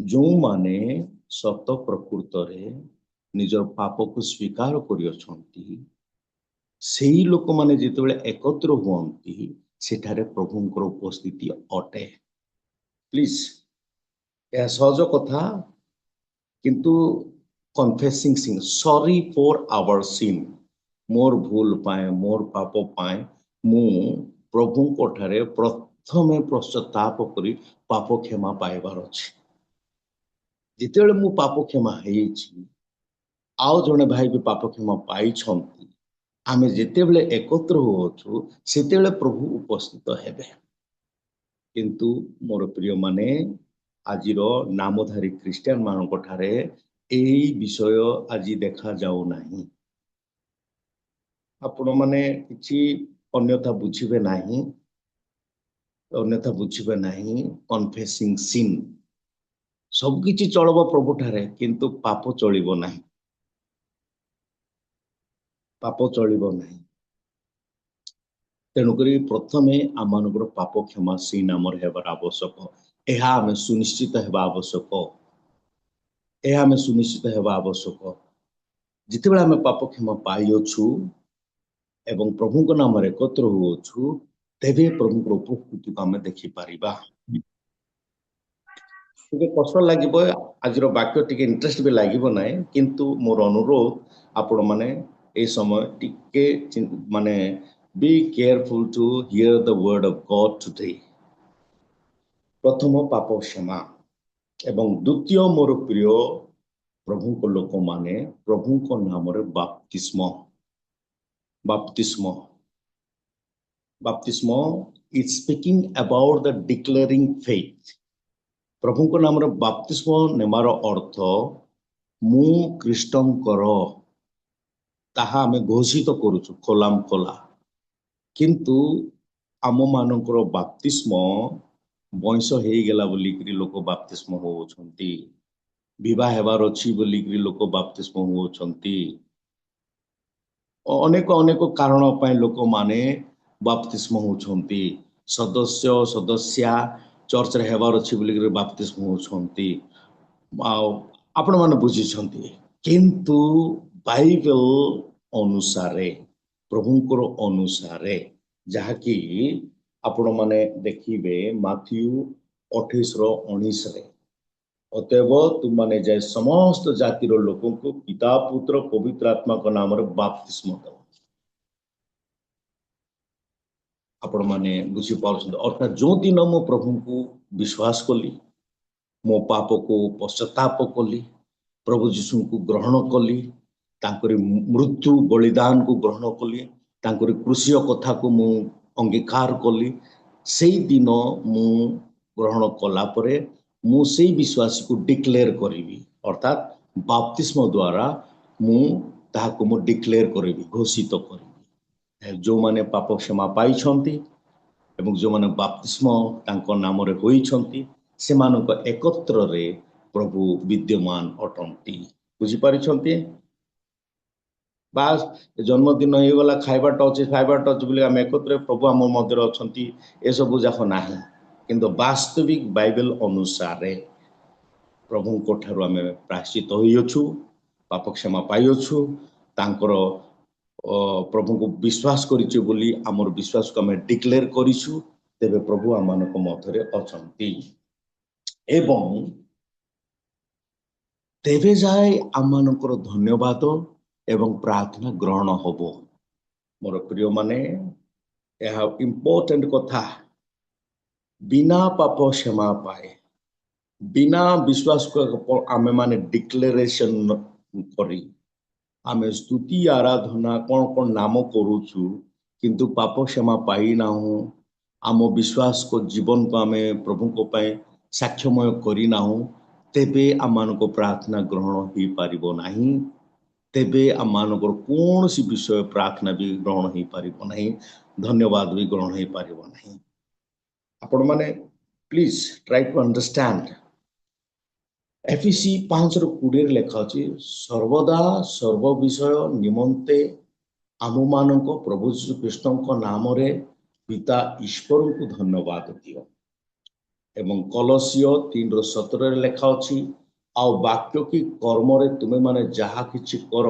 Speaker 3: ଯେଉଁମାନେ ସତ ପ୍ରକୃତରେ ନିଜର ପାପକୁ ସ୍ୱୀକାର କରିଅଛନ୍ତି, ସେହି ଲୋକମାନେ ଯେତେବେଳେ ଏକତ୍ର ହୁଅନ୍ତି, ସେଠାରେ ପ୍ରଭୁଙ୍କର ଉପସ୍ଥିତି ଅଟେ। ପ୍ଲିଜ, ଏହା ସହଜ କଥା, କିନ୍ତୁ confessing sin, sorry for our sin, ମୋର ଭୁଲ ପାଇଁ, ମୋର ପାପ ପାଇଁ ମୁଁ ପ୍ରଭୁଙ୍କ ଠାରେ ପ୍ରଥମେ ପଶ୍ଚାତାପ କରି ପାପ କ୍ଷମା ପାଇବାର ଅଛି। ଯେତେବେଳେ ମୁଁ ପାପ କ୍ଷମା ହେଇଛି, ଆଉ ଜଣେ ଭାଇ ବି ପାପ କ୍ଷମା ପାଇଛନ୍ତି, ଆମେ ଯେତେବେଳେ ଏକତ୍ର ହେଉଛୁ, ସେତେବେଳେ ପ୍ରଭୁ ଉପସ୍ଥିତ ହେବେ। କିନ୍ତୁ ମୋର ପ୍ରିୟମାନେ, ଆଜିର ନାମଧାରୀ ଖ୍ରୀଷ୍ଟିଆନ ମାନଙ୍କ ଠାରେ এই ବିଷୟ ଆଜି ଦେଖାଯାଉ ନାହିଁ। ଆପଣମାନେ କିଛି ଅନ୍ୟଥା ବୁଝିବେ ନାହିଁ, କନଫେସିଂ ସିନ୍, ସବୁ କିଛି ଚଳିବ ପ୍ରଭୁଠାରେ, କିନ୍ତୁ ପାପ ଚଳିବ ନାହିଁ, ତେଣୁକରି ପ୍ରଥମେ ଆମମାନଙ୍କର ପାପ କ୍ଷମା ସେଇ ନାମରେ ହେବାର ଆବଶ୍ୟକ। ଏହା ଆମେ ସୁନିଶ୍ଚିତ ହେବା ଆବଶ୍ୟକ। ଯେତେବେଳେ ଆମେ ପାପ କ୍ଷମା ପାଇଅଛୁ ଏବଂ ପ୍ରଭୁଙ୍କ ନାମରେ ଏକତ୍ର ହେଉଅଛୁ, ତେବେ ପ୍ରଭୁଙ୍କର ଉପସ୍ଥିତିକୁ ଆମେ ଦେଖିପାରିବା। ଟିକେ କଷ୍ଟ ଲାଗିବ, ଆଜିର ବାକ୍ୟ ଟିକେ ଇଣ୍ଟରେଷ୍ଟ ବି ଲାଗିବ ନାହିଁ, କିନ୍ତୁ ମୋର ଅନୁରୋଧ, ଆପଣମାନେ এই ସମୟ ଟିକେ ମାନେ be careful to hear the word of God today। ପ୍ରଥମ ପାପ କ୍ଷମା, ଏବଂ ଦ୍ୱିତୀୟ, ମୋର ପ୍ରିୟ ପ୍ରଭୁଙ୍କ ଲୋକମାନେ, ପ୍ରଭୁଙ୍କ ନାମରେ ବାପ୍ତିସ୍ମ is speaking about the declaring faith। ପ୍ରଭୁଙ୍କ ନାମରେ ବାପ୍ତିସ୍ମ ନେବାର ଅର୍ଥ ମୁଁ ଖ୍ରୀଷ୍ଟଙ୍କର, ତାହା ଆମେ ଘୋଷିତ କରୁଛୁ ଖୋଲାମ ଖୋଲା। କିନ୍ତୁ ଆମମାନଙ୍କର ବାପ୍ତିସ୍ମ ବୟସ ହେଇଗଲା ବୋଲିକିରି ଲୋକ ବାପ୍ତିସ୍ମ ହଉଛନ୍ତି, ବିବାହ ହେବାର ଅଛି ବୋଲିକିରି ଲୋକ ବାପ୍ତିସ୍ମ ହଉଛନ୍ତି, ଅନେକ ଅନେକ କାରଣ ପାଇଁ ଲୋକମାନେ ବାପ୍ତିସ୍ମ ହଉଛନ୍ତି, ସଦସ୍ୟା ଚର୍ଚ୍ଚରେ ହେବାର ଅଛି ବୋଲିକିରି ବାପ୍ତିସ୍ମ ହଉଛନ୍ତି। ଆଉ ଆପଣମାନେ ବୁଝିଛନ୍ତି, କିନ୍ତୁ ବାଇବେଲ ଅନୁସାରେ, ପ୍ରଭୁଙ୍କର ଅନୁସାରେ, ଯାହାକି ଆପଣମାନେ ଦେଖିବେ ମାଥ୍ୟୁ 28:19, ଅତଏବ ତୁମମାନେ ଯାଇ ସମସ୍ତ ଜାତିର ଲୋକଙ୍କୁ ପିତା ପୁତ୍ର ପବିତ୍ର ଆତ୍ମାଙ୍କ ନାମରେ ବାପ୍ତିସ୍ମ ଦେବ। ଆପଣମାନେ ବୁଝିପାରୁଛନ୍ତି, ଅର୍ଥାତ୍ ଯେଉଁ ଦିନ ମୁଁ ପ୍ରଭୁଙ୍କୁ ବିଶ୍ୱାସ କଲି, ମୋ ପାପକୁ ପଶ୍ଚାତାପ କଲି, ପ୍ରଭୁ ଯୀଶୁଙ୍କୁ ଗ୍ରହଣ କଲି, ତାଙ୍କରି ମୃତ୍ୟୁ ବଳିଦାନକୁ ଗ୍ରହଣ କଲି, ତାଙ୍କରି କ୍ରୁଶୀୟ କଥାକୁ ମୁଁ ଅଙ୍ଗୀକାର କଲି, ସେଇ ଦିନ ମୁଁ ଗ୍ରହଣ କଲା ପରେ ମୁଁ ସେଇ ବିଶ୍ୱାସୀକୁ ଡିକ୍ଲେୟାର କରିବି, ଅର୍ଥାତ୍ ବାପ୍ତିସ୍ମ ଦ୍ୱାରା ମୁଁ ତାହାକୁ ମୁଁ ଡିକ୍ଲେୟାର କରିବି, ଘୋଷିତ କରିବି। ଯେଉଁମାନେ ପାପ କ୍ଷମା ପାଇଛନ୍ତି ଏବଂ ଯେଉଁମାନେ ବାପ୍ତିସ୍ମ ତାଙ୍କ ନାମରେ ହୋଇଛନ୍ତି, ସେମାନଙ୍କ ଏକତ୍ରରେ ପ୍ରଭୁ ବିଦ୍ୟମାନ ଅଟନ୍ତି। ବୁଝିପାରିଛନ୍ତି? ବାସ୍ ଜନ୍ମଦିନ ହେଇଗଲା, ଖାଇବାଟା ଅଛି ବୋଲି ଆମେ ଏକତ୍ର ପ୍ରଭୁ ଆମ ମଧ୍ୟରେ ଅଛନ୍ତି, ଏସବୁ ଯାକ ନାହିଁ। କିନ୍ତୁ ବାସ୍ତବିକ ବାଇବେଲ ଅନୁସାରେ ପ୍ରଭୁଙ୍କ ଠାରୁ ଆମେ ପ୍ରାୟଶ୍ଚିତ ହୋଇଅଛୁ, ପାପ କ୍ଷମା ପାଇଅଛୁ, ତାଙ୍କର ପ୍ରଭୁଙ୍କୁ ବିଶ୍ୱାସ କରିଛୁ ବୋଲି ଆମର ବିଶ୍ୱାସକୁ ଆମେ ଡିକ୍ଲେୟାର କରିଛୁ, ତେବେ ପ୍ରଭୁ ଆମମାନଙ୍କ ମଧ୍ୟରେ ଅଛନ୍ତି। ଏବଂ ତେବେ ଯାଏ ଆମମାନଙ୍କର ଧନ୍ୟବାଦ ଏବଂ ପ୍ରାର୍ଥନା ଗ୍ରହଣ ହବ। ମୋର ପ୍ରିୟମାନେ, ଏହା ଇମ୍ପୋର୍ଟାଣ୍ଟ କଥା। ବିନା ପାପ କ୍ଷମା ପାଏ, ବିନା ବିଶ୍ୱାସକୁ ଆମେ ମାନେ ଡିକ୍ଲେରେସନ କରି ଆମେ ସ୍ତୁତି ଆରାଧନା କ'ଣ କ'ଣ ନାମ କରୁଛୁ, କିନ୍ତୁ ପାପ କ୍ଷମା ପାଇନାହୁଁ, ଆମ ବିଶ୍ୱାସକୁ ଜୀବନକୁ ଆମେ ପ୍ରଭୁଙ୍କ ପାଇଁ ସାକ୍ଷ୍ୟମୟ କରିନାହୁଁ, ତେବେ ଆମମାନଙ୍କ ପ୍ରାର୍ଥନା ଗ୍ରହଣ ହେଇପାରିବ ନାହିଁ। ତେବେ ଆମମାନଙ୍କର କୌଣସି ବିଷୟ ପ୍ରାର୍ଥନା ବି ଗ୍ରହଣ ହେଇପାରିବ ନାହିଁ, ଧନ୍ୟବାଦ ବି ଗ୍ରହଣ ହେଇପାରିବ ନାହିଁ। ଆପଣମାନେ ପ୍ଲିଜ୍ ଟ୍ରାଏ ଟୁ ଅଣ୍ଡରଷ୍ଟାଣ୍ଡ। ଏଫିସି 5:20 ଲେଖା ଅଛି, ସର୍ବଦା ସର୍ବ ବିଷୟ ନିମନ୍ତେ ଆମମାନଙ୍କ ପ୍ରଭୁ ଯୀଶୁ ଖ୍ରୀଷ୍ଟଙ୍କ ନାମରେ ପିତା ଈଶ୍ୱରଙ୍କୁ ଧନ୍ୟବାଦ ଦିଅ। ଏବଂ କଲସିୟ 3:17 ଲେଖା ଅଛି, ଆଉ ବାକ୍ୟ କି କର୍ମରେ ତୁମେମାନେ ଯାହା କିଛି କର,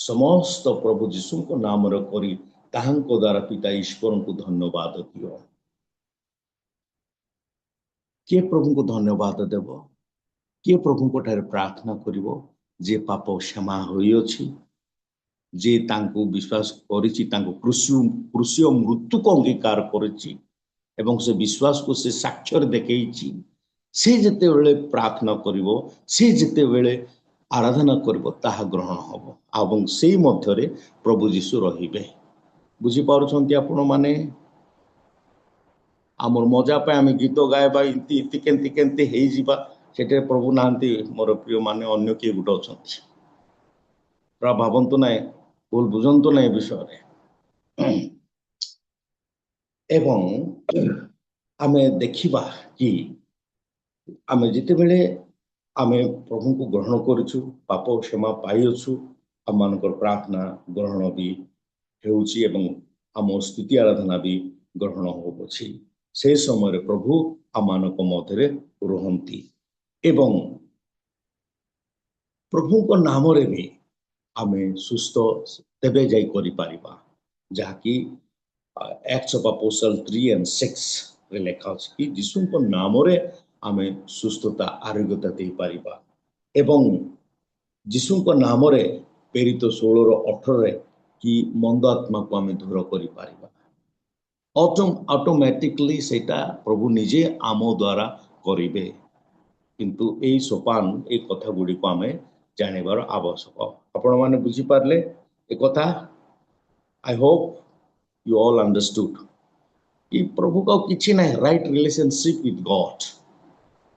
Speaker 3: ସମସ୍ତ ପ୍ରଭୁ ଯୀଶୁଙ୍କ ନାମରେ କରି ତାହାଙ୍କ ଦ୍ୱାରା ପିତା ଈଶ୍ୱରଙ୍କୁ ଧନ୍ୟବାଦ ଦିଅ। କିଏ ପ୍ରଭୁଙ୍କୁ ଧନ୍ୟବାଦ ଦେବ? କିଏ ପ୍ରଭୁଙ୍କ ଠାରେ ପ୍ରାର୍ଥନା କରିବ? ଯେ ପାପ କ୍ଷମା ହୋଇଅଛି, ଯେ ତାଙ୍କୁ ବିଶ୍ୱାସ କରିଛି, ତାଙ୍କୁ କ୍ରୁଶୀୟ ମୃତ୍ୟୁକୁ ଅଙ୍ଗୀକାର କରିଛି ଏବଂ ସେ ବିଶ୍ୱାସକୁ ସେ ସାକ୍ଷ୍ୟରେ ଦେଖେଇଛି, ସେ ଯେତେବେଳେ ପ୍ରାର୍ଥନା କରିବ, ସେ ଯେତେବେଳେ ଆରାଧନା କରିବ, ତାହା ଗ୍ରହଣ ହବ ଏବଂ ସେଇ ମଧ୍ୟରେ ପ୍ରଭୁ ଯୀଶୁ ରହିବେ। ବୁଝିପାରୁଛନ୍ତି ଆପଣମାନେ? ଆମର ମଜା ପାଇଁ ଆମେ ଗୀତ ଗାଇବା, ଇତି କେମିତି ହେଇଯିବା, ସେଠାରେ ପ୍ରଭୁ ନାହାନ୍ତି। ମୋର ପ୍ରିୟମାନେ, ଅନ୍ୟ କିଏ ଗୋଟେ ଅଛନ୍ତି। ପୁରା ଭାବନ୍ତୁ ନାହିଁ, ଭୁଲ ବୁଝନ୍ତୁ ନାହିଁ ଏ ବିଷୟରେ। ଏବଂ ଆମେ ଦେଖିବା କି ଆମେ ଯେତେବେଳେ ଆମେ ପ୍ରଭୁଙ୍କୁ ଗ୍ରହଣ କରୁଛୁ, ପାପ କ୍ଷମା ପାଇଅଛୁ, ଆମମାନଙ୍କର ପ୍ରାର୍ଥନା ଗ୍ରହଣ ବି ହେଉଛି ଏବଂ ଆମ ସ୍ତୁତି ଆରାଧନା ବି ଗ୍ରହଣ ହେଉଅଛି। ସେ ସମୟରେ ପ୍ରଭୁ ଆମମାନଙ୍କ ମଧ୍ୟରେ ରୁହନ୍ତି ଏବଂ ପ୍ରଭୁଙ୍କ ନାମରେ ବି ଆମେ ସୁସ୍ଥ ତେବେ ଯାଇ କରିପାରିବା, ଯାହାକି Acts of Apostles 3:6 ଲେଖା ଅଛି କି ଯୀଶୁଙ୍କ ନାମରେ ଆମେ ସୁସ୍ଥତା ଆରୋଗ୍ୟତା ଦେଇପାରିବା ଏବଂ ଯୀଶୁଙ୍କ ନାମରେ ପ୍ରେରିତ 16:18 କି ମନ୍ଦ ଆତ୍ମାକୁ ଆମେ ଦୂର କରିପାରିବା। ଅଟୋମେଟିକଲି ସେଇଟା ପ୍ରଭୁ ନିଜେ ଆମ ଦ୍ୱାରା କରିବେ। କିନ୍ତୁ ଏଇ ସୋପାନ, ଏଇ କଥା ଗୁଡ଼ିକୁ ଆମେ ଜାଣିବାର ଆବଶ୍ୟକ। ଆପଣମାନେ ବୁଝିପାରିଲେ ଏ କଥା? I Hope you all understood. कि प्रभु का किसी नहीं, राइट रिलेशनशिप विथ गॉड,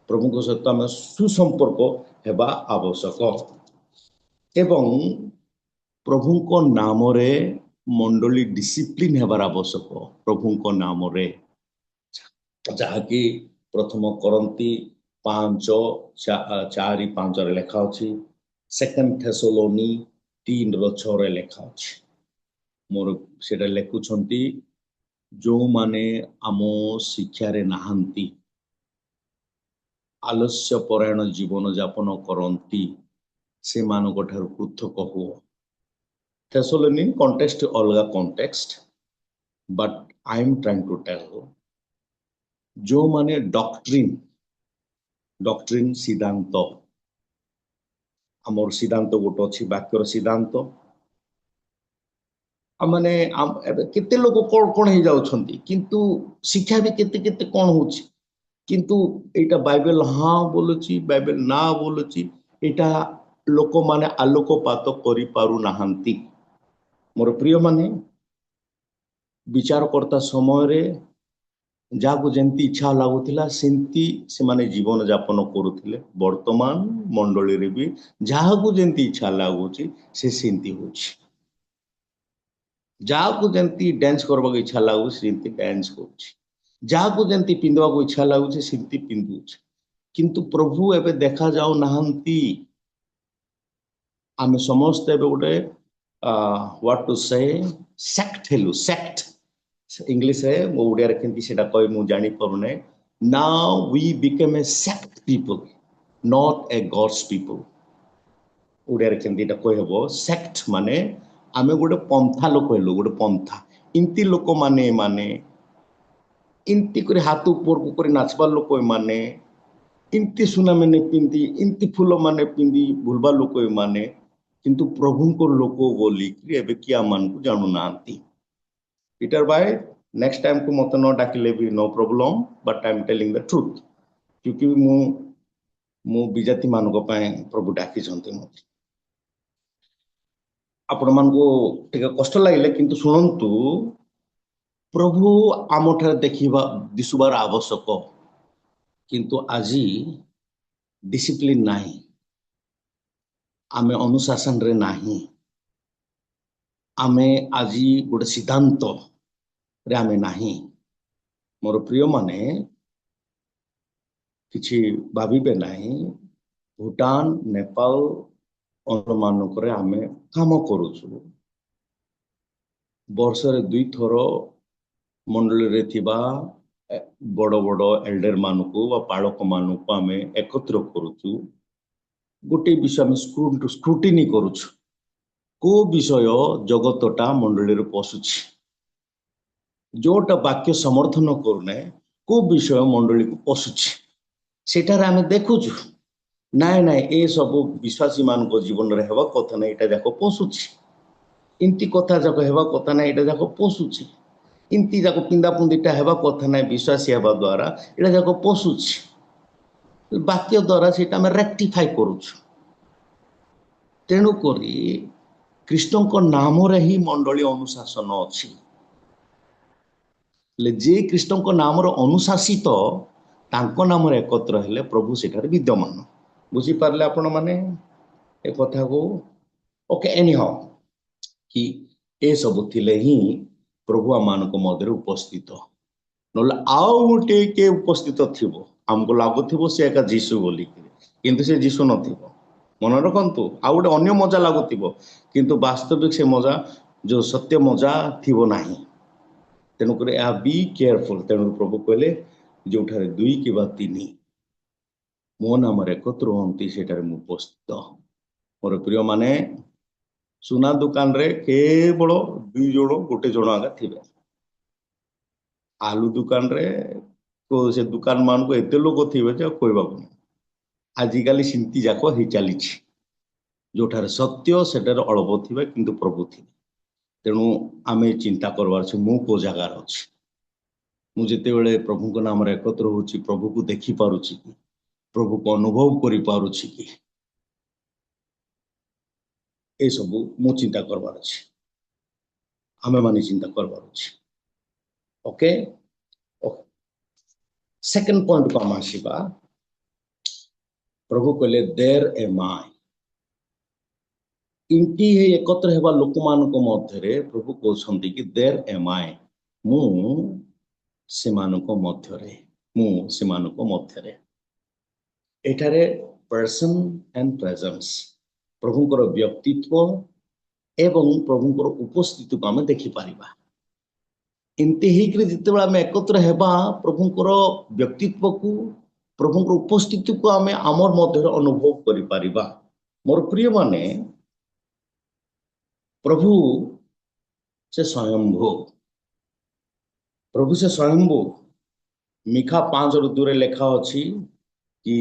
Speaker 3: ପ୍ରଭୁଙ୍କ ସହିତ ଆମେ ସୁସମ୍ପର୍କ ହେବା ଆବଶ୍ୟକ ଏବଂ ପ୍ରଭୁଙ୍କ ନାମରେ ମଣ୍ଡଳୀ ଡିସିପ୍ଲିନ ହେବାର ଆବଶ୍ୟକ ପ୍ରଭୁଙ୍କ ନାମରେ, ଯାହାକି ପ୍ରଥମ କରନ୍ତି 5:4-5 ଲେଖା ଅଛି, ସେକେଣ୍ଡ ଥେସଲୋନି 3:6 ଲେଖା ଅଛି। ମୋର ସେଟା ଲେଖୁଛନ୍ତି, ଯୋଉମାନେ ଆମ ଶିକ୍ଷାରେ ନାହାନ୍ତି, ଆଲସ୍ୟ ପରାୟଣ ଜୀବନ ଯାପନ କରନ୍ତି, ସେମାନଙ୍କ ଠାରୁ ପୃଥକ ହୁଅ। ଥେସଲୋନି କଣ୍ଟେକ୍ସଟ ଅଲଗା context, but I am trying to tell, ଯୋଉମାନେ ଡକ୍ଟ୍ରିନ୍ ସିଦ୍ଧାନ୍ତ, ଆମର ସିଦ୍ଧାନ୍ତ ଗୋଟେ ଅଛି, ବାକ୍ୟର ସିଦ୍ଧାନ୍ତ, ମାନେ ଏବେ କେତେ ଲୋକ କଣ ହେଇଯାଉଛନ୍ତି, କିନ୍ତୁ ଶିକ୍ଷା ବି କେତେ କେତେ କଣ ହଉଛି, କିନ୍ତୁ ଏଇଟା ବାଇବେଲ ହଁ ବୋଲୁଛି, ବାଇବେଲ ନା ବୋଲୁଛି, ଏଇଟା ଲୋକମାନେ ଆଲୋକପାତ କରିପାରୁନାହାନ୍ତି। ମୋର ପ୍ରିୟମାନେ, ବିଚାରକର୍ତ୍ତା ସମୟରେ ଯାହାକୁ ଯେମିତି ଇଚ୍ଛା ଲାଗୁଥିଲା ସେମିତି ସେମାନେ ଜୀବନ ଯାପନ କରୁଥିଲେ। ବର୍ତ୍ତମାନ ମଣ୍ଡଳୀରେ ବି ଯାହାକୁ ଯେମିତି ଇଚ୍ଛା ଲାଗୁଛି ସେ ସେମିତି ହଉଛି, ଯାହାକୁ ଯେମିତି ଡ୍ୟାନ୍ସ କରିବାକୁ ଇଚ୍ଛା ଲାଗୁଛି ସେମିତି ଡ୍ୟାନ୍ସ କରୁଛି, ଯାହାକୁ ଯେମିତି ପିନ୍ଧିବାକୁ ଇଚ୍ଛା ଲାଗୁଛି ସେମିତି ପିନ୍ଧୁଛି, କିନ୍ତୁ ପ୍ରଭୁ ଏବେ ଦେଖା ଯାଉନାହାନ୍ତି। ଆମେ ସମସ୍ତେ ଏବେ ଗୋଟେ what to say ସେକ୍ଟ ହେଲୁ, ସେକ୍ଟ ଇଂଲିଶରେ, ମୋ ଓଡ଼ିଆରେ କେମିତି ସେଟା କହି ମୁଁ ଜାଣିପାରୁନି। Now we became a sect people, not a God's people। ଓଡ଼ିଆରେ କେମିତି ଏଟା କହିହବ, ସେକ୍ଟ ମାନେ ଆମେ ଗୋଟେ ପନ୍ଥା ଲୋକ ହେଲୁ, ଗୋଟେ ପନ୍ଥା। ଇନ୍ତି ଲୋକମାନେ ଏମାନେ, ଇନ୍ତି କରି ହାତ ଉପରକୁ କରି ନାଚବା ଲୋକ ଏମାନେ, ଇନ୍ତି ସୁନା ମାନେ ପିନ୍ଧି, ଇନ୍ତି ଫୁଲ ମାନେ ପିନ୍ଧି ବୁଲବା ଲୋକ ଏମାନେ, କିନ୍ତୁ ପ୍ରଭୁଙ୍କ ଲୋକ ବୋଲିକି ଏବେ କିଏ ଆମମାନଙ୍କୁ ଜାଣୁନାହାନ୍ତି। ପିଟର ଭାଇ, ନେକ୍ସଟ ଟାଇମ୍ କୁ ମତେ ନ ଡାକିଲେ ବି no problem, but I am telling the truth, କ୍योंकि ମୁଁ ବିଜାତି ମାନଙ୍କ ପାଇଁ ପ୍ରଭୁ ଡାକିଛନ୍ତି ମତେ। ଆପଣମାନଙ୍କୁ ଟିକେ କଷ୍ଟ ଲାଗିଲେ କିନ୍ତୁ ଶୁଣନ୍ତୁ, ପ୍ରଭୁ ଆମଠାରେ ଦିଶିବାର ଆବଶ୍ୟକ, କିନ୍ତୁ ଆଜି ଡିସିପ୍ଲିନ ନାହିଁ, ଆମେ ଅନୁଶାସନରେ ନାହିଁ, ଆମେ ଆଜି ଗୋଟେ ସିଦ୍ଧାନ୍ତରେ ଆମେ ନାହିଁ। ମୋର ପ୍ରିୟମାନେ, କିଛି ଭାବିବେ ନାହିଁ, ଭୁଟାନ, ନେପାଳ ମାନଙ୍କରେ ଆମେ କାମ କରୁଛୁ, ବର୍ଷରେ 2 ଥର ମଣ୍ଡଳୀରେ ଥିବା ବଡ଼ ବଡ଼ ଏଲ୍ଡର ମାନଙ୍କୁ ବା ପାଳକ ମାନଙ୍କୁ ଆମେ ଏକତ୍ର କରୁଛୁ, ଗୋଟେ ବିଷୟ ଆମେ ସ୍କ୍ରୁଟିନି କରୁଛୁ, କୋଉ ବିଷୟ ଜଗତଟା ମଣ୍ଡଳୀରେ ପଶୁଛି, ଯୋଉଟା ବାକ୍ୟ ସମର୍ଥନ କରୁନେ କୋଉ ବିଷୟ ମଣ୍ଡଳୀକୁ ପଶୁଛି, ସେଠାରେ ଆମେ ଦେଖୁଛୁ। ନାଇଁ ନାଇଁ, ଏ ସବୁ ବିଶ୍ୱାସୀ ମାନଙ୍କ ଜୀବନରେ ହେବା କଥା ନାହିଁ, ଏଇଟା ଯାକ ପଶୁଛି, ଏମିତି କଥା ଯାକ ହେବା କଥା ନାହିଁ, ଏଇଟା ଯାକ ପଶୁଛି, ଏମିତି ଯାକ ପିନ୍ଧା ପୁନ୍ଧିଟା ହେବା କଥା ନାହିଁ, ବିଶ୍ୱାସୀ ହେବା ଦ୍ୱାରା ଏଇଟା ଯାକ ପଶୁଛି, ବାକ୍ୟ ଦ୍ୱାରା ସେଇଟା ଆମେ ରେକ୍ଟିଫାଇ କରୁଛୁ। ତେଣୁକରି ଖ୍ରୀଷ୍ଟଙ୍କ ନାମରେ ହିଁ ମଣ୍ଡଳୀ ଅନୁଶାସନ ଅଛି, ହେଲେ ଯିଏ ଖ୍ରୀଷ୍ଟଙ୍କ ନାମରେ ଅନୁଶାସିତ, ତାଙ୍କ ନାମରେ ଏକତ୍ର ହେଲେ ପ୍ରଭୁ ସେଠାରେ ବିଦ୍ୟମାନ। ବୁଝିପାରିଲେ ଆପଣ ମାନେ ଏ କଥାକୁ? ଓକେ, ଏନିହାଉ, କି ଏସବୁ ଥିଲେ ହିଁ ପ୍ରଭୁ ଆମମାନଙ୍କ ମଧ୍ୟରେ ଉପସ୍ଥିତ, ନହେଲେ ଆଉ ଗୋଟେ କିଏ ଉପସ୍ଥିତ ଥିବ, ଆମକୁ ଲାଗୁଥିବ ସେ ଏକା ଯୀଶୁ ବୋଲିକିରି, କିନ୍ତୁ ସେ ଯୀଶୁ ନଥିବ। ମନେ ରଖନ୍ତୁ, ଆଉ ଗୋଟେ ଅନ୍ୟ ମଜା ଲାଗୁଥିବ, କିନ୍ତୁ ବାସ୍ତବିକ ସେ ମଜା, ଯୋଉ ସତ୍ୟ ମଜା ଥିବ ନାହିଁ। ତେଣୁକରି ଏହା ବି କେୟାରଫୁଲ। ତେଣୁ ପ୍ରଭୁ କହିଲେ, ଯୋଉଠାରେ 2 କିମ୍ବା 3 ମୋ ନାମରେ ଏକତ୍ର ହୁଅନ୍ତି, ସେଠାରେ ମୁଁ ଉପସ୍ଥିତ। ମୋର ପ୍ରିୟମାନେ, ସୁନା ଦୋକାନରେ କେବଳ 2 ଜଣ, 1 ଜଣ ଆଗା ଥିବେ। ଆଲୁ ଦୋକାନରେ ସେ ଦୋକାନ ମାନଙ୍କୁ ଏତେ ଲୋକ ଥିବେ ଯେ କହିବାକୁ ନାହିଁ। ଆଜିକାଲି ସେମିତି ଯାକ ହେଇ ଚାଲିଛି, ଯୋଉଠାରେ ସତ୍ୟ ସେଠାରେ ଅଳପ ଥିବେ କିନ୍ତୁ ପ୍ରଭୁ ଥିବେ। ତେଣୁ ଆମେ ଚିନ୍ତା କରିବାର ଅଛି, ମୁଁ କୋଉ ଜାଗାରେ ଅଛି, ମୁଁ ଯେତେବେଳେ ପ୍ରଭୁଙ୍କ ନାମରେ ଏକତ୍ର ହଉଛି, ପ୍ରଭୁକୁ ଦେଖିପାରୁଛି କି, ପ୍ରଭୁକୁ ଅନୁଭବ କରିପାରୁଛି କି, ଏସବୁ ମୁଁ ଚିନ୍ତା କରିବାର ଅଛି, ଆମେମାନେ ଚିନ୍ତା କରିବାର ଅଛି। ଓକେ, ସେକେଣ୍ଡ ପଏଣ୍ଟକୁ ଆମେ ଆସିବା, प्रभु कहले देयर एम आई इंटी हे एकत्र हेबा लोक मानक मध्यरे प्रभु कहउछंती कि देयर एम आई मु सेमानक मध्यरे मु सेमानक मध्यरे एठारे पर्सन एंड प्रेजेंस प्रभुंकर व्यक्तित्व एवं प्रभुंकर उपस्थिति को आम देखि पारिबा एमती हेकरी जितेबाला आम एकत्र हेबा प्रभुंकर व्यक्तित्व को प्रभुंकर उपस्थिति को आम आमर मध्य अनुभव करि पारिबा मोर प्रिय माने प्रभु से स्वयंभू प्रभु से स्वयंभू मिखा 5:2 लेखा अच्छी कि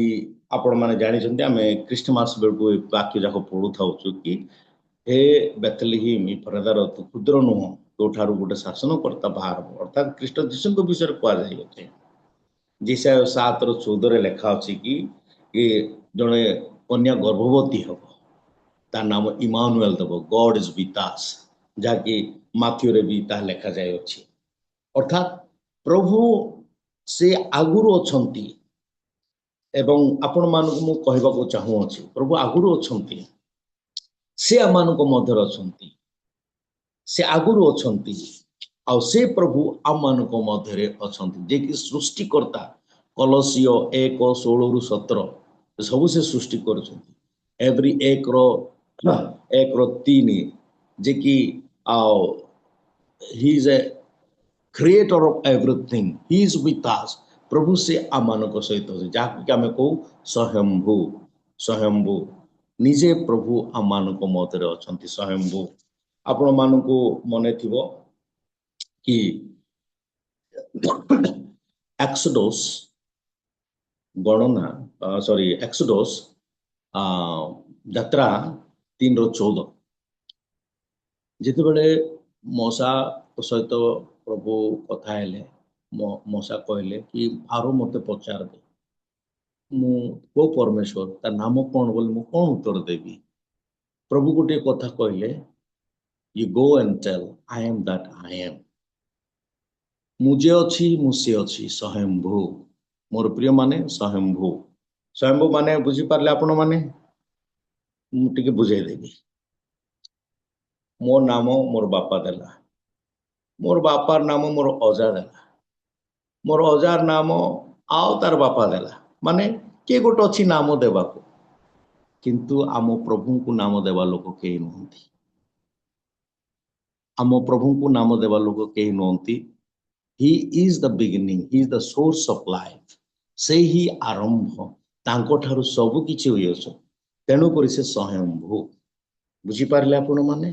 Speaker 3: आपण माने जानी आम क्रिस्टमास बेलू वाक्य जाक पढ़ू था कि हे बेथलेहेम परदार क्षुद्र नुह तो गोटे शासनकर्ता बाहर अर्थात ख्रीष्ट जीशु विषय कहुए जिसाय 7:14 लेखा अच्छी कि जड़े कन्या गर्भवती हम ता नाम इमानुएल देव गॉड इज विथ अस जहाँकि माथ्यू रे भी ता लेखा जाए अच्छी अर्थात प्रभु से आगुरु अछंती एवं आपण मानक मु कहबाको चाहूँगी प्रभु आगुरु अछंती से आमानक मध्यर अछंती से आगुरु अछंती आउ से प्रभु आमानक मध्यरे अछंती जे कि सृष्टिकर्ता कलसियो 1:16-17 सबु से सृष्टि करछंती एवरी 1:3 जे कि he is a creator of everything he is with us प्रभु से आमानक सहित जहाँकि आम कहू स्वयंभू स्वयंभू निजे प्रभु आमानक मध्यरे अछंती स्वयंभू आपण मानक मने थिबो कि एक्सोडस गणना सॉरी एक्सोडस यात्रा 3:14 जिते मौसा सहित प्रभु कथा हेले मौसा कहले कि फारो मते पचार दे मु को परमेश्वर ता नाम कौन बोले मु कौन उत्तर देवी प्रभु गोटे कथा कहले you go and tell I am that I am मुझे अच्छी मुझे अच्छी स्वयंभू मोर प्रिय माने स्वयंभू स्वयंभू माने बुझी पारले आपण माने मुझे बुझे देवी मोर नाम मोर बापा देला मोर बापार नाम मोर अजा देला मोर अजार नाम आउ तार बापा देला माने के गोटे अच्छी नाम देवा को किंतु आम प्रभु को नाम देवा लोक कई नुहति आम प्रभु को नाम देवा लोक कई नुहति he is the beginning he is the source of life से ही आरंभ तांको ठारू सब किछि होई अछि तेणु करी से स्वयंभू बुझी पारले आपण माने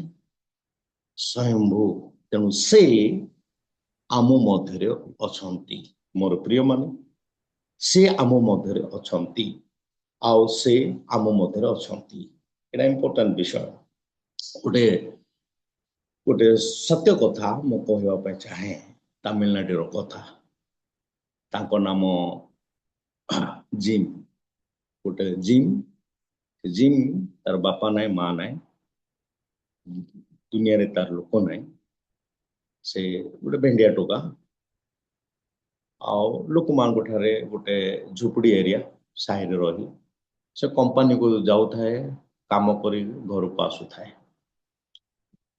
Speaker 3: स्वयंभू तेणु से आम मध्यरे अछंती मोर प्रिय माने से आम मध्यरे अछंती आउ से आम मध्यरे अछंती एटा इंपोर्टेंट विषय गोटे गोटे सत्य कथा मु कहबा पे चाहे तमिलनाडु कथा तांको नाम जिम गोटे जिम जिम तार बापा नाय माँ नाय दुनिया रे तार लोक नाय से गोटे भेंडिया टोका आउ लोक मान ठारे गोटे झुपड़ी एरिया साइड रही से कंपनी को जाऊ थाए काम करी घर को आसु थाए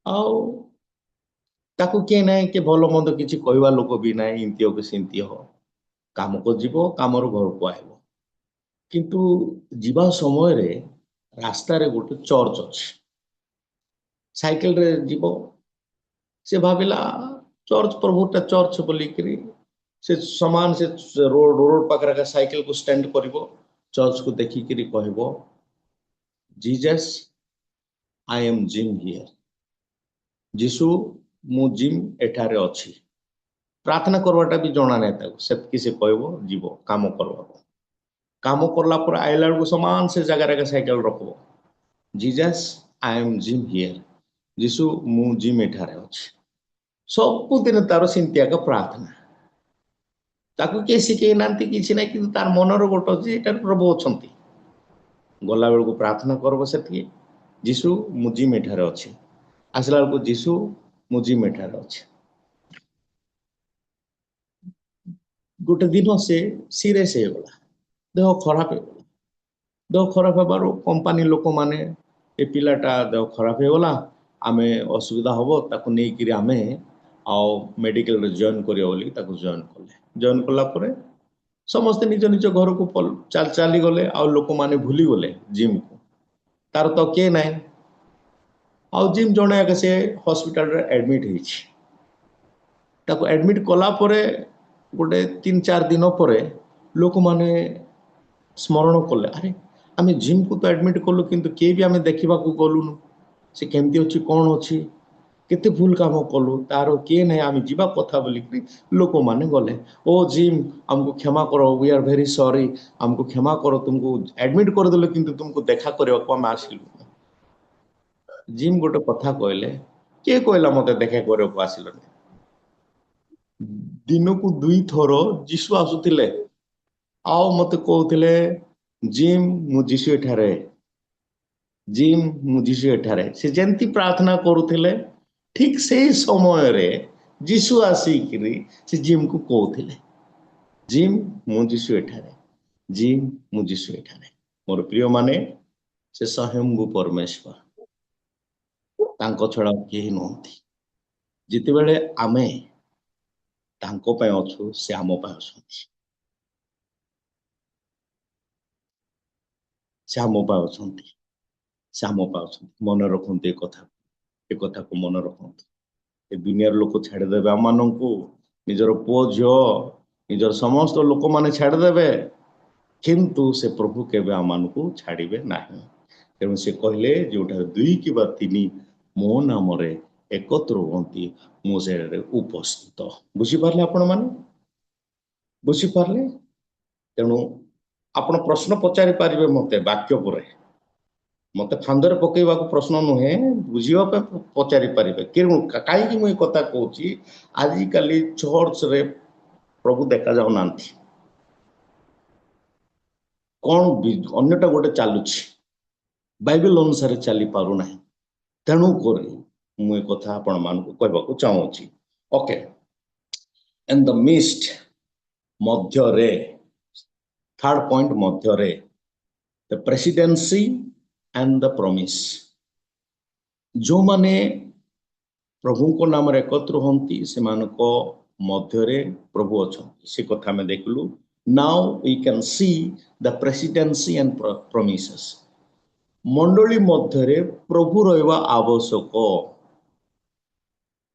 Speaker 3: आउ ताकू किए ना कि भल मंद किसी कहवा लोक भी ना इमती हो कि सेमती हो काम को जीव काम घर को आइब किंतु जीवा समय रे रास्ता रे गोटे चर्च अच्छी साइकेल रे जीव से भाविला चर्च प्रभुटा चर्च बोलिकी से समान से रोड रोड पाखे साइकेल को स्टैंड करिवो चर्च को देखिकी कहबो Jesus I am Jim here जीसु मु जिम एठारे अच्छी प्रार्थना करवाटा भी जना नहीं से से कहबो जीव काम करवा काम करला पर आइला को समान से जगह साइकेल रखबो Jesus I am Jim here जीसु मु जिम एठारे अच्छी सबुदिन तार सिंतिया का प्रार्थना ताकू किए शिखे ना कि ना कि तार मनर गोटे अच्छे प्रभु अच्छा गला बेलू प्रार्थना करब से जीसु मु जिम एठारे अच्छी आसला बेलू जीसु मु जिम एठारे अच्छी गोटे दिन से सीरियस हो गला देह खराब हो गला ଦେହ ଖରାପ ହେବାରୁ କମ୍ପାନୀ ଲୋକମାନେ ଏ ପିଲାଟା ଦେହ ଖରାପ ହେଇଗଲା, ଆମେ ଅସୁବିଧା ହେବ, ତାକୁ ନେଇକିରି ଆମେ ଆଉ ମେଡ଼ିକାଲରେ ଜଏନ୍ କରିବା ବୋଲି ତାକୁ ଜଏନ୍ କଲେ। ଜଏନ୍ କଲା ପରେ ସମସ୍ତେ ନିଜ ନିଜ ଘରକୁ ଚାଲିଗଲେ, ଆଉ ଲୋକମାନେ ଭୁଲିଗଲେ ଜିମ୍କୁ। ତାର ତ କିଏ ନାହିଁ। ଆଉ ଜିମ୍ ଜଣେ ଆଗ ସେ ହସ୍ପିଟାଲରେ ଆଡମିଟ୍ ହେଇଛି। ତାକୁ ଆଡମିଟ୍ କଲା ପରେ ଗୋଟେ 3-4 ଦିନ ପରେ ଲୋକମାନେ ସ୍ମରଣ କଲେ, ଆରେ ଆମେ ଜିମ୍କୁ ତ ଆଡମିଟ୍ କଲୁ, କିନ୍ତୁ କିଏ ବି ଆମେ ଦେଖିବାକୁ ଗଲୁନୁ, ସେ କେମିତି ଅଛି, କ'ଣ ଅଛି, କେତେ ଭୁଲ କାମ କଲୁ, ତାର କିଏ ନାହିଁ, ଆମେ ଯିବା କଥା ବୋଲିକି ଲୋକମାନେ ଗଲେ। ଓ ଜିମ୍, ଆମକୁ କ୍ଷମା କର, वी आर वेरी सॉरी, ଆମକୁ କ୍ଷମା କର, ତୁମକୁ ଆଡମିଟ୍ କରିଦେଲୁ କିନ୍ତୁ ତୁମକୁ ଦେଖା କରିବାକୁ ଆମେ ଆସିଲୁ। ଜିମ୍ ଗୋଟେ କଥା କହିଲେ, କିଏ କହିଲା ମତେ ଦେଖା କରିବାକୁ ଆସିଲନି? ଦିନକୁ 2 ଥର ଯୀଶୁ ଆସୁଥିଲେ ଆଉ ମତେ କହୁଥିଲେ, ଜିମ୍ ମୁଁ ଯୀଶୁ ଏଠାରେ, ଜିମ୍ ମୁଁ ଯୀଶୁ ଏଠାରେ। ସେ ଯେମିତି ପ୍ରାର୍ଥନା କରୁଥିଲେ ଠିକ୍ ସେଇ ସମୟରେ ଯୀଶୁ ଆସିକିରି ସେ ଜିମ୍କୁ କହୁଥିଲେ, ଜିମ୍ ମୁଁ ଯୀଶୁ ଏଠାରେ, ଜିମ୍ ମୁଁ ଯୀଶୁ ଏଠାରେ। ମୋର ପ୍ରିୟମାନେ, ସେ ସ୍ୱୟଂ ପରମେଶ୍ୱର, ତାଙ୍କ ଛଡ଼ା କେହି ନୁହନ୍ତି। ଯେତେବେଳେ ଆମେ ତାଙ୍କ ପାଇଁ ଅଛୁ, ସେ ଆମ ପାଇଁ ଅଛନ୍ତି। ସେ ଆମ ପାଇଁ ଅଛନ୍ତି, ସେ ଆମ ପାଇଁ ଅଛନ୍ତି। ମନେ ରଖନ୍ତୁ ଏ କଥାକୁ ମନେ ରଖନ୍ତୁ। ଏ ଦୁନିଆର ଲୋକ ଛାଡ଼ିଦେବେ ଆମମାନଙ୍କୁ, ନିଜର ପୁଅ ଝିଅ, ନିଜର ସମସ୍ତ ଲୋକମାନେ ଛାଡ଼ିଦେବେ, କିନ୍ତୁ ସେ ପ୍ରଭୁ କେବେ ଆମମାନଙ୍କୁ ଛାଡ଼ିବେ ନାହିଁ। ତେଣୁ ସେ କହିଲେ, ଯେଉଁଠାରେ 2 କିମ୍ବା 3 ମୋ ନାମରେ ଏକତ୍ର ହୁଅନ୍ତି, ମୁଁ ସେଠାରେ ଉପସ୍ଥିତ। ବୁଝିପାରିଲେ ଆପଣମାନେ? ବୁଝିପାରିଲେ? ତେଣୁ ଆପଣ ପ୍ରଶ୍ନ ପଚାରି ପାରିବେ ମତେ ବାକ୍ୟ ପରେ, ମତେ ଫାନ୍ଦରେ ପକେଇବାକୁ ପ୍ରଶ୍ନ ନୁହେଁ, ବୁଝିବା ପାଇଁ ପଚାରି ପାରିବେ। କାହିଁକି ମୁଁ ଏ କଥା କହୁଛି? ଆଜିକାଲି ଚର୍ଚ୍ଚରେ ପ୍ରଭୁ ଦେଖାଯାଉନାହାନ୍ତି, କ'ଣ ଅନ୍ୟଟା ଗୋଟେ ଚାଲୁଛି, ବାଇବେଲ ଅନୁସାରେ ଚାଲି ପାରୁନାହିଁ। ତେଣୁ କରି ମୁଁ ଏ କଥା ଆପଣମାନଙ୍କୁ କହିବାକୁ ଚାହୁଁଛି। ଓକେ, ଇନ୍ ଦ ମିଷ୍ଟ, ମଧ୍ୟରେ, ଥାର୍ଡ ପଏଣ୍ଟ ମଧ୍ୟରେ, ଦ ପ୍ରେସିଡେନ୍ସି ଆଣ୍ଡ ଦ ପ୍ରମିସ୍। ଯେଉଁମାନେ ପ୍ରଭୁଙ୍କ ନାମରେ ଏକତ୍ର ହୁଅନ୍ତି, ସେମାନଙ୍କ ମଧ୍ୟରେ ପ୍ରଭୁ ଅଛନ୍ତି, ସେ କଥା ଆମେ ଦେଖିଲୁ। Now we can see the presidency and promises. ମଣ୍ଡଳୀ ମଧ୍ୟରେ ପ୍ରଭୁ ରହିବା ଆବଶ୍ୟକ,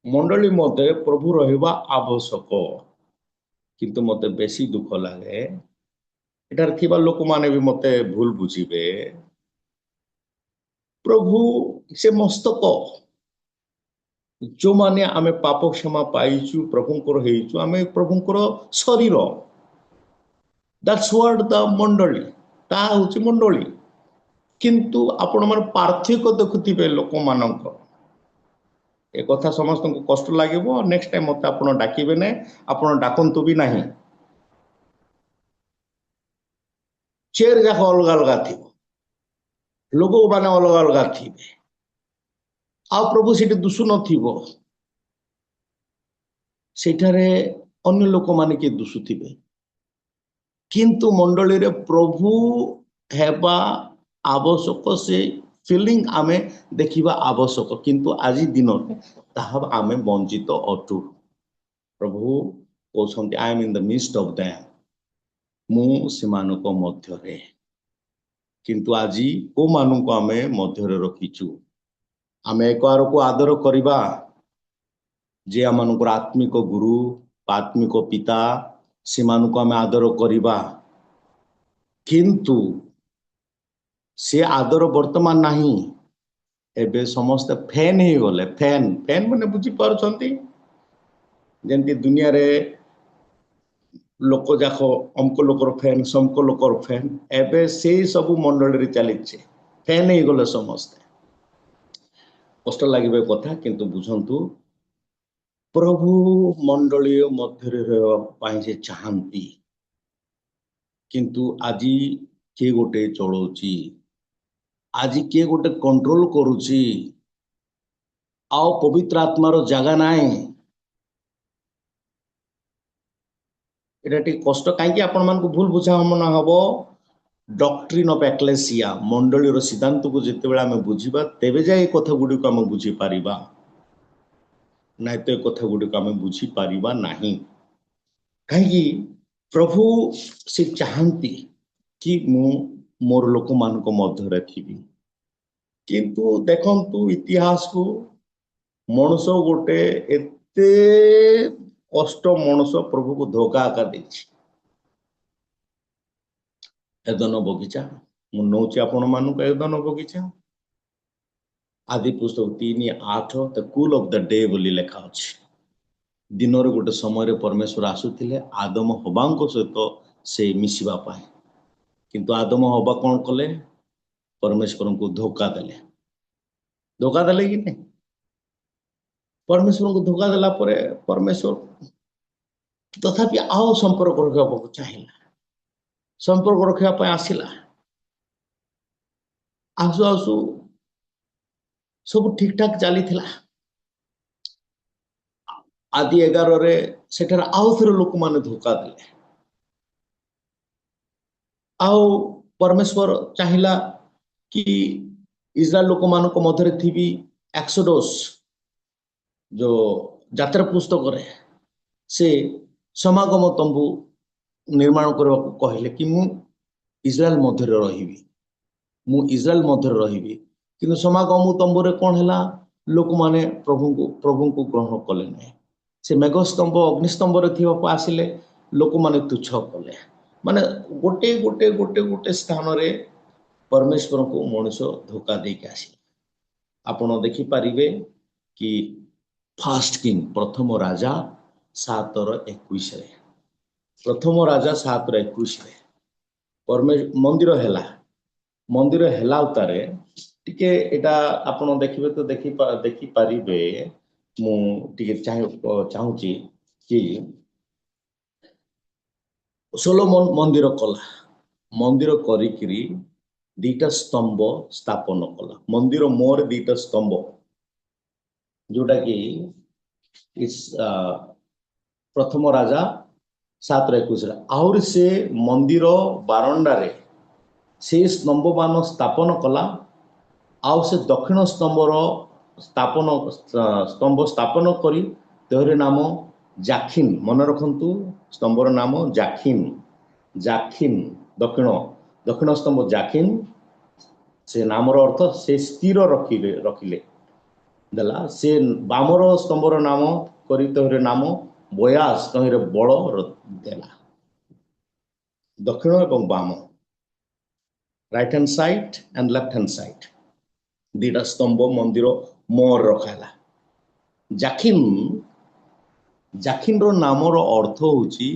Speaker 3: ମଣ୍ଡଳୀ ମଧ୍ୟରେ ପ୍ରଭୁ ରହିବା ଆବଶ୍ୟକ। କିନ୍ତୁ ମତେ ବେଶୀ ଦୁଃଖ ଲାଗେ, ଏଠାରେ ଥିବା ଲୋକମାନେ ବି ମତେ ଭୁଲ ବୁଝିବେ, ପ୍ରଭୁ ସେ ମସ୍ତକ, ଯେଉଁମାନେ ଆମେ ପାପ କ୍ଷମା ପାଇଛୁ, ପ୍ରଭୁଙ୍କର ହେଇଛୁ, ଆମେ ପ୍ରଭୁଙ୍କର ଶରୀର, ଦ୍ୟାଟ୍ସ ହ୍ୱାଟ ଦ ମଣ୍ଡଳୀ, ତାହା ହେଉଛି ମଣ୍ଡଳୀ। କିନ୍ତୁ ଆପଣମାନେ ପାର୍ଥକ୍ୟ ଦେଖୁଥିବେ ଲୋକମାନଙ୍କର। ଏ କଥା ସମସ୍ତଙ୍କୁ କଷ୍ଟ ଲାଗିବ, ନେକ୍ସଟ ଟାଇମ୍ ମତେ ଆପଣ ଡାକିବେ ନାହିଁ, ଆପଣ ଡାକନ୍ତୁ ବି ନାହିଁ। ଚେୟାର ଯାକ ଅଲଗା ଅଲଗା ଥିବ, ଲୋକମାନେ ଅଲଗା ଅଲଗା ଥିବେ, ଆଉ ପ୍ରଭୁ ସେଠି ଦୁଷୁ ନଥିବ, ସେଠାରେ ଅନ୍ୟ ଲୋକମାନେ କିଏ ଦୁଷୁଥିବେ। କିନ୍ତୁ ମଣ୍ଡଳୀରେ ପ୍ରଭୁ ହେବା ଆବଶ୍ୟକ, ସେ ଫିଲିଂ ଆମେ ଦେଖିବା ଆବଶ୍ୟକ। କିନ୍ତୁ ଆଜି ଦିନରେ ତାହା ଆମେ ବଞ୍ଚିତ ଅଟୁ। ପ୍ରଭୁ କହୁଛନ୍ତି, I am in the midst of them, ମୁଁ ସେମାନଙ୍କ ମଧ୍ୟରେ। କିନ୍ତୁ ଆଜି କୋଉମାନଙ୍କୁ ଆମେ ମଧ୍ୟରେ ରଖିଛୁ? ଆମେ ଏକ ଆରକୁ ଆଦର କରିବା, ଯେ ଆମମାନଙ୍କର ଆତ୍ମିକ ଗୁରୁ, ଆତ୍ମିକ ପିତା, ସେମାନଙ୍କୁ ଆମେ ଆଦର କରିବା। କିନ୍ତୁ ସେ ଆଦର ବର୍ତ୍ତମାନ ନାହିଁ। ଏବେ ସମସ୍ତେ ଫ୍ୟାନ୍ ହେଇଗଲେ। ଫ୍ୟାନ୍ ମାନେ ବୁଝିପାରୁଛନ୍ତି? ଯେମିତି ଦୁନିଆରେ ଲୋକ ଯାକ ଅମକ ଲୋକର ଫ୍ୟାନ୍, ସମକ ଲୋକର ଫ୍ୟାନ୍, ଏବେ ସେଇ ସବୁ ମଣ୍ଡଳୀରେ ଚାଲିଛି, ଫ୍ୟାନ୍ ହେଇଗଲେ ସମସ୍ତେ। କଷ୍ଟ ଲାଗିବ କଥା, କିନ୍ତୁ ବୁଝନ୍ତୁ, ପ୍ରଭୁ ମଣ୍ଡଳୀ ମଧ୍ୟରେ ରହିବା ପାଇଁ ସେ ଚାହାନ୍ତି। କିନ୍ତୁ ଆଜି କିଏ ଗୋଟେ ଚଳଉଛି, ଆଜି କିଏ ଗୋଟେ କଣ୍ଟ୍ରୋଲ କରୁଛି, ଆଉ ପବିତ୍ର ଆତ୍ମାର ଜାଗା ନାହିଁ। ଏଟା ଟିକେ କଷ୍ଟ, କାହିଁକି ଆପଣମାନଙ୍କୁ ଭୁଲ ବୁଝାମଣା ହବ। डॉक्ट्रिन ऑफ एक्लेसिया मंडलीर सिद्धांत को जितेबाला आम बुझा तेबे जाए कथा गुड़िक आम बुझीपर ना तो कथा गुड़िक आम बुझीपर ना कहीं प्रभु से चाहती कि मु मोर लोक मान मध्य थी किंतु देखंतु इतिहास को मनुष्य गोटे एते कष्ट मनुष्य प्रभु को धोखा आका देछि एदन बगीचा मु नौची आपण मानक एदन बगीचा आदि पुस्तक 3:8 the cool off the day बोली लेखा अछि दिन गोटे समय परमेश्वर आसुथिले आदम हबांको सहित से मिसिबा पाए किंतु आदम हबा कौन कले परमेश्वर को धोखा देले कि नहीं परमेश्वर को धोखा देला परे परमेश्वर तथापि आओ संपर्क रखा चाहिए संपर्क रखा आसिला आसु आसु सब ठीक ठाक चली आदि 11 रे सेठार आउ थे लोक माने धोखा देले आओ परमेश्वर चाहिला कि इस्राएल लोक मानक मध्य थी एक्सोडस जो यात्रा पुस्तक रे से समागम तंबू निर्माण करने को कहले कि मु इस्राएल मध्य रही मु इस्राएल मध्य रही कि समागम तंबू रे कौन है लोक माने प्रभु को ग्रहण कले नहीं से मेघस्तंभ अग्निस्तंभ रे आसिले लोक माने तुच्छ कले माने गोटे गोटे गोटे गोटे स्थान रे परमेश्वर को मनुष्य धोखा देके आसिले आपण देखि पारिबे कि फर्स्ट किंग प्रथम राजा 7:21 प्रथम राजा 7:21 परमेश्वर मंदिर हेला उतारे टिके एटा आपण देखिबे तो देखि पारिबे मु टिके चाहूची कि सोलोमन मंदिर कला मंदिर करिकिरी 2टा स्तंभ स्थापन कला मंदिर मोर 2टा स्तंभ जोटा कि इस प्रथम राजा 7:21 आउर से मंदिर बारंडारे से स्तंभ मान स्थापन कला आउ से दक्षिण स्तंभर स्तंभ स्थापन करी तोहरे नाम जाखिन मन रखंतु स्तंभर नाम जाखिन दक्षिण स्तंभ जाखिन से नामर अर्थ से स्थिर रखिले देला से बामर स्तंभर नाम करी तोहरे नाम बयास तोहरे बल देला दक्षिण एवं बाम right hand side and left hand side 2टा स्तंभ मंदिर मोर रखाला जाखिन रो नामर अर्थ होची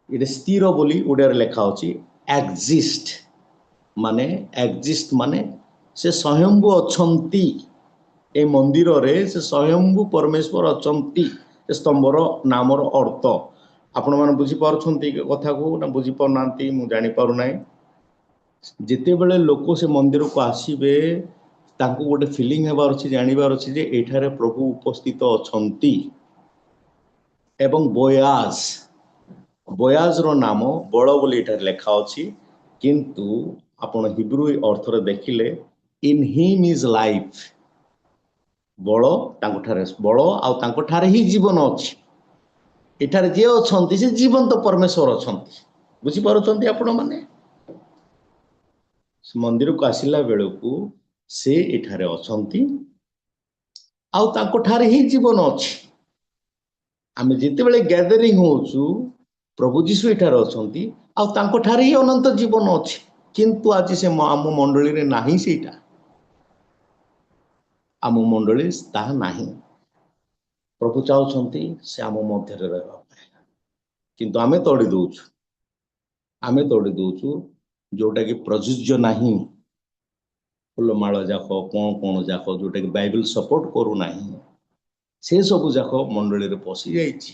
Speaker 3: इटे स्थिर बोली ओडिया लेखा होची एक्जिस्ट माने से स्वयंभू अछंती ए मंदिर रे से स्वयंभू परमेश्वर अछंती स्तंभर नामर अर्थ आपण माने बुझी पारछंती कथा को ना बुझी पार नांती मु जानि पारु नाही जिते बेले लोक से मंदिर को आसीबे तांको गोटे फीलिंग हेबार अछि जानिबार अछि जे एठारे प्रभु उपस्थित अछंती एवं बयाज रो नाम बड़ बोली एठारे लेखा अछि किंतु आपण हिब्रू अर्थ रे देखिले इन हिम इज लाइफ बड़ तांको ठारे बड़ आ तांको ठारे ही जीवन अछि एठारे जे अछंती से जीवंत परमेश्वर अछंती बुझी पारुछंती आपण माने मंदिर को आसिला बेलू से एठारे अछंती आ तांको ठारे ही जीवन अछि आमे जिते बेले गैदरिंग होचु प्रभु जीशु एठारे अछंती आ तांको ठारे ही अनंत जीवन अछि किंतु आज से आम मंडली रे नाही सेटा आम मंडली ताहा नाही प्रभु चाहउछंती से आम मध्य रे रहबा किंतु आमे तोड़ी दउछु जोटा कि प्रयोज्य नाही फुलमाଳ जाक कौन जाक जोटा कि बाइबल सपोर्ट करू नाही से सब जाक मंडली रे पसी जाइछि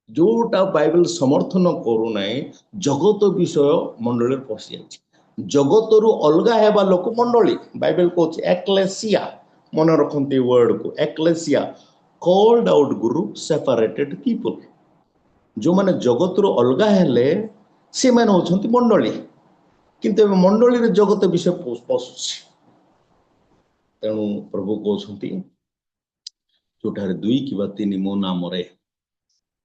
Speaker 3: जोटा बाइबल समर्थन करू नाही जगत विषय मंडली रे पसी जाइछि जगत रु अलगा हेबा लोक मंडली बाइबल कहछ एक्लेसिया मन रखंती वर्ड को ecclesia called out group separated people जो माने जगत रु अलगा हेले ସେମାନେ ହେଉଛନ୍ତି ମଣ୍ଡଳୀ। କିନ୍ତୁ ଏବେ ମଣ୍ଡଳୀରେ ଜଗତ ବିଷୟ ପଶୁଛି। ତେଣୁ ପ୍ରଭୁ କହୁଛନ୍ତି ଯୋଉଠାରେ 2 କିମ୍ବା 3 ମୋ ନାମରେ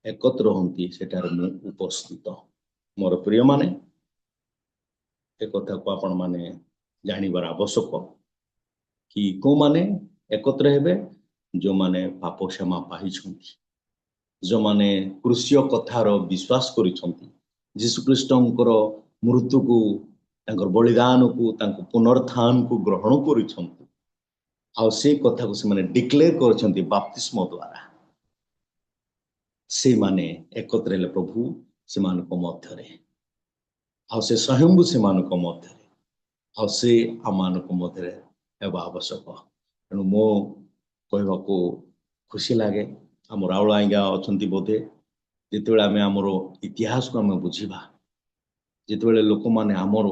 Speaker 3: ଏକତ୍ର ହୁଅନ୍ତି ସେଠାରେ ମୁଁ ଉପସ୍ଥିତ। ମୋର ପ୍ରିୟମାନେ, ଏ କଥାକୁ ଆପଣମାନେ ଜାଣିବାର ଆବଶ୍ୟକ କି କୋଉମାନେ ଏକତ୍ର ହେବେ? ଯୋଉମାନେ ପାପ କ୍ଷମା ପାଇଛନ୍ତି, ଯୋଉମାନେ କୃଷିୟ କଥାର ବିଶ୍ୱାସ କରିଛନ୍ତି, ଯୀଶୁଖ୍ରୀଷ୍ଟଙ୍କର ମୃତ୍ୟୁକୁ, ତାଙ୍କର ବଳିଦାନକୁ, ତାଙ୍କ ପୁନରୁତ୍ଥାନକୁ ଗ୍ରହଣ କରିଛନ୍ତି, ଆଉ ସେ କଥାକୁ ସେମାନେ ଡିକ୍ଲେୟାର କରିଛନ୍ତି ବାପ୍ତିସ୍ମ ଦ୍ୱାରା। ସେମାନେ ଏକତ୍ର ହେଲେ ପ୍ରଭୁ ସେମାନଙ୍କ ମଧ୍ୟରେ, ଆଉ ସେ ସ୍ୱୟଂ ସେମାନଙ୍କ ମଧ୍ୟରେ, ଆଉ ସେ ଆମମାନଙ୍କ ମଧ୍ୟରେ ହେବା ଆବଶ୍ୟକ। ତେଣୁ ମୋ କହିବାକୁ ଖୁସି ଲାଗେ, ଆମ ରାଉଳ ଆଜ୍ଞା ଅଛନ୍ତି ବୋଧେ, ଯେତେବେଳେ ଆମେ ଆମର ଇତିହାସକୁ ଆମେ ବୁଝିବା, ଯେତେବେଳେ ଲୋକମାନେ ଆମର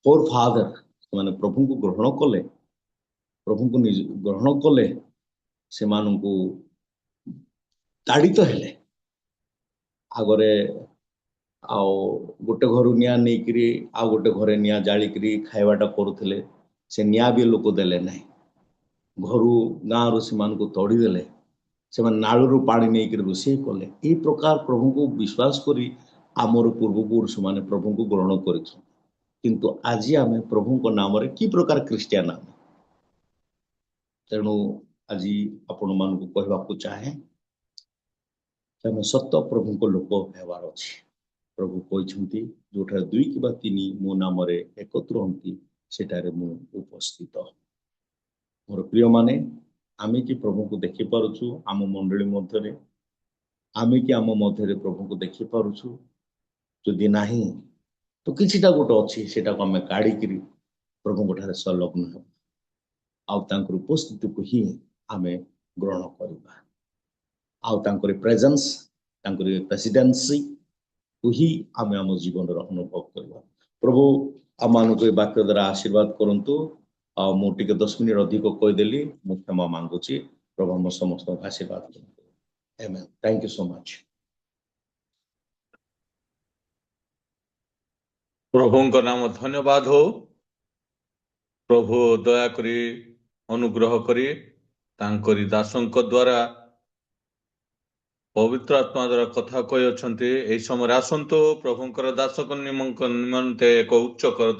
Speaker 3: ଫୋର୍ ଫାଦର ସେମାନେ ପ୍ରଭୁଙ୍କୁ ଗ୍ରହଣ କଲେ, ପ୍ରଭୁଙ୍କୁ ଗ୍ରହଣ କଲେ, ସେମାନଙ୍କୁ ତାଡ଼ିତ ହେଲେ। ଆଗରେ ଆଉ ଗୋଟେ ଘରୁ ନିଆଁ ନେଇକିରି ଆଉ ଗୋଟେ ଘରେ ନିଆଁ ଜାଳିକିରି ଖାଇବାଟା କରୁଥିଲେ, ସେ ନିଆଁ ବି ଲୋକ ଦେଲେ ନାହିଁ। ଘରୁ ଗାଁରୁ ସେମାନଙ୍କୁ ତଡ଼ିଦେଲେ, ସେମାନେ ନାଳରୁ ପାଣି ନେଇକିରି ରୋଷେଇ କଲେ। ଏହି ପ୍ରକାର ପ୍ରଭୁଙ୍କୁ ବିଶ୍ୱାସ କରି ଆମର ପୂର୍ବପୁରୁଷମାନେ ପ୍ରଭୁଙ୍କୁ ଗ୍ରହଣ କରିଛନ୍ତି। କିନ୍ତୁ ଆଜି ଆମେ ପ୍ରଭୁଙ୍କ ନାମରେ କି ପ୍ରକାର ଖ୍ରୀଷ୍ଟିଆନ ଆମେ? ତେଣୁ ଆଜି ଆପଣମାନଙ୍କୁ କହିବାକୁ ଚାହେଁ, ଆମେ ସତ ପ୍ରଭୁଙ୍କ ଲୋକ ହେବାର ଅଛି। ପ୍ରଭୁ କହିଛନ୍ତି ଯୋଉଠାରେ 2 କିମ୍ବା 3 ମୋ ନାମରେ ଏକତ୍ର ହୁଅନ୍ତି ସେଠାରେ ମୁଁ ଉପସ୍ଥିତ। ମୋର ପ୍ରିୟମାନେ, ଆମେ କି ପ୍ରଭୁଙ୍କୁ ଦେଖିପାରୁଛୁ ଆମ ମଣ୍ଡଳୀ ମଧ୍ୟରେ? ଆମେ କି ଆମ ମଧ୍ୟରେ ପ୍ରଭୁଙ୍କୁ ଦେଖିପାରୁଛୁ? ଯଦି ନାହିଁ ତ କିଛିଟା ଗୋଟେ ଅଛି, ସେଟାକୁ ଆମେ କାଢ଼ିକିରି ପ୍ରଭୁଙ୍କ ଠାରେ ସଂଲଗ୍ନ ହେବା, ଆଉ ତାଙ୍କର ଉପସ୍ଥିତିକୁ ହିଁ ଆମେ ଗ୍ରହଣ କରିବା, ଆଉ ତାଙ୍କର ପ୍ରେଜେନ୍ସ, ତାଙ୍କର ପ୍ରେସିଡେନ୍ସି ହିଁ ଆମେ ଆମ ଜୀବନର ଅନୁଭବ କରିବା। ପ୍ରଭୁ ଆମମାନଙ୍କୁ ଏ ବାକ୍ୟ ଦ୍ୱାରା ଆଶୀର୍ବାଦ କରନ୍ତୁ। ଆଉ ମୁଁ ଟିକେ 10 ମିନିଟ୍ ଅଧିକ କହିଦେଲି, ମୁଁ କ୍ଷମା ମାଗୁଛି। ପ୍ରଭୁ ଆମ ସମସ୍ତଙ୍କୁ ଆଶୀର୍ବାଦ କରନ୍ତୁ। Amen. Thank you so much.
Speaker 1: ପ୍ରଭୁଙ୍କ ନାମ ଧନ୍ୟବାଦ ହଉ। ପ୍ରଭୁ ଦୟାକରି ଅନୁଗ୍ରହ କରି ତାଙ୍କରି ଦାସଙ୍କ ଦ୍ୱାରା ପବିତ୍ର ଆତ୍ମା ଦ୍ୱାରା କଥା କହିଅଛନ୍ତି। ଏହି ସମୟରେ ଆସନ୍ତୁ ପ୍ରଭୁଙ୍କର ଦାସଙ୍କ ନିମନ୍ତେ ଏକ ଉଚ୍ଚ କରତାଳି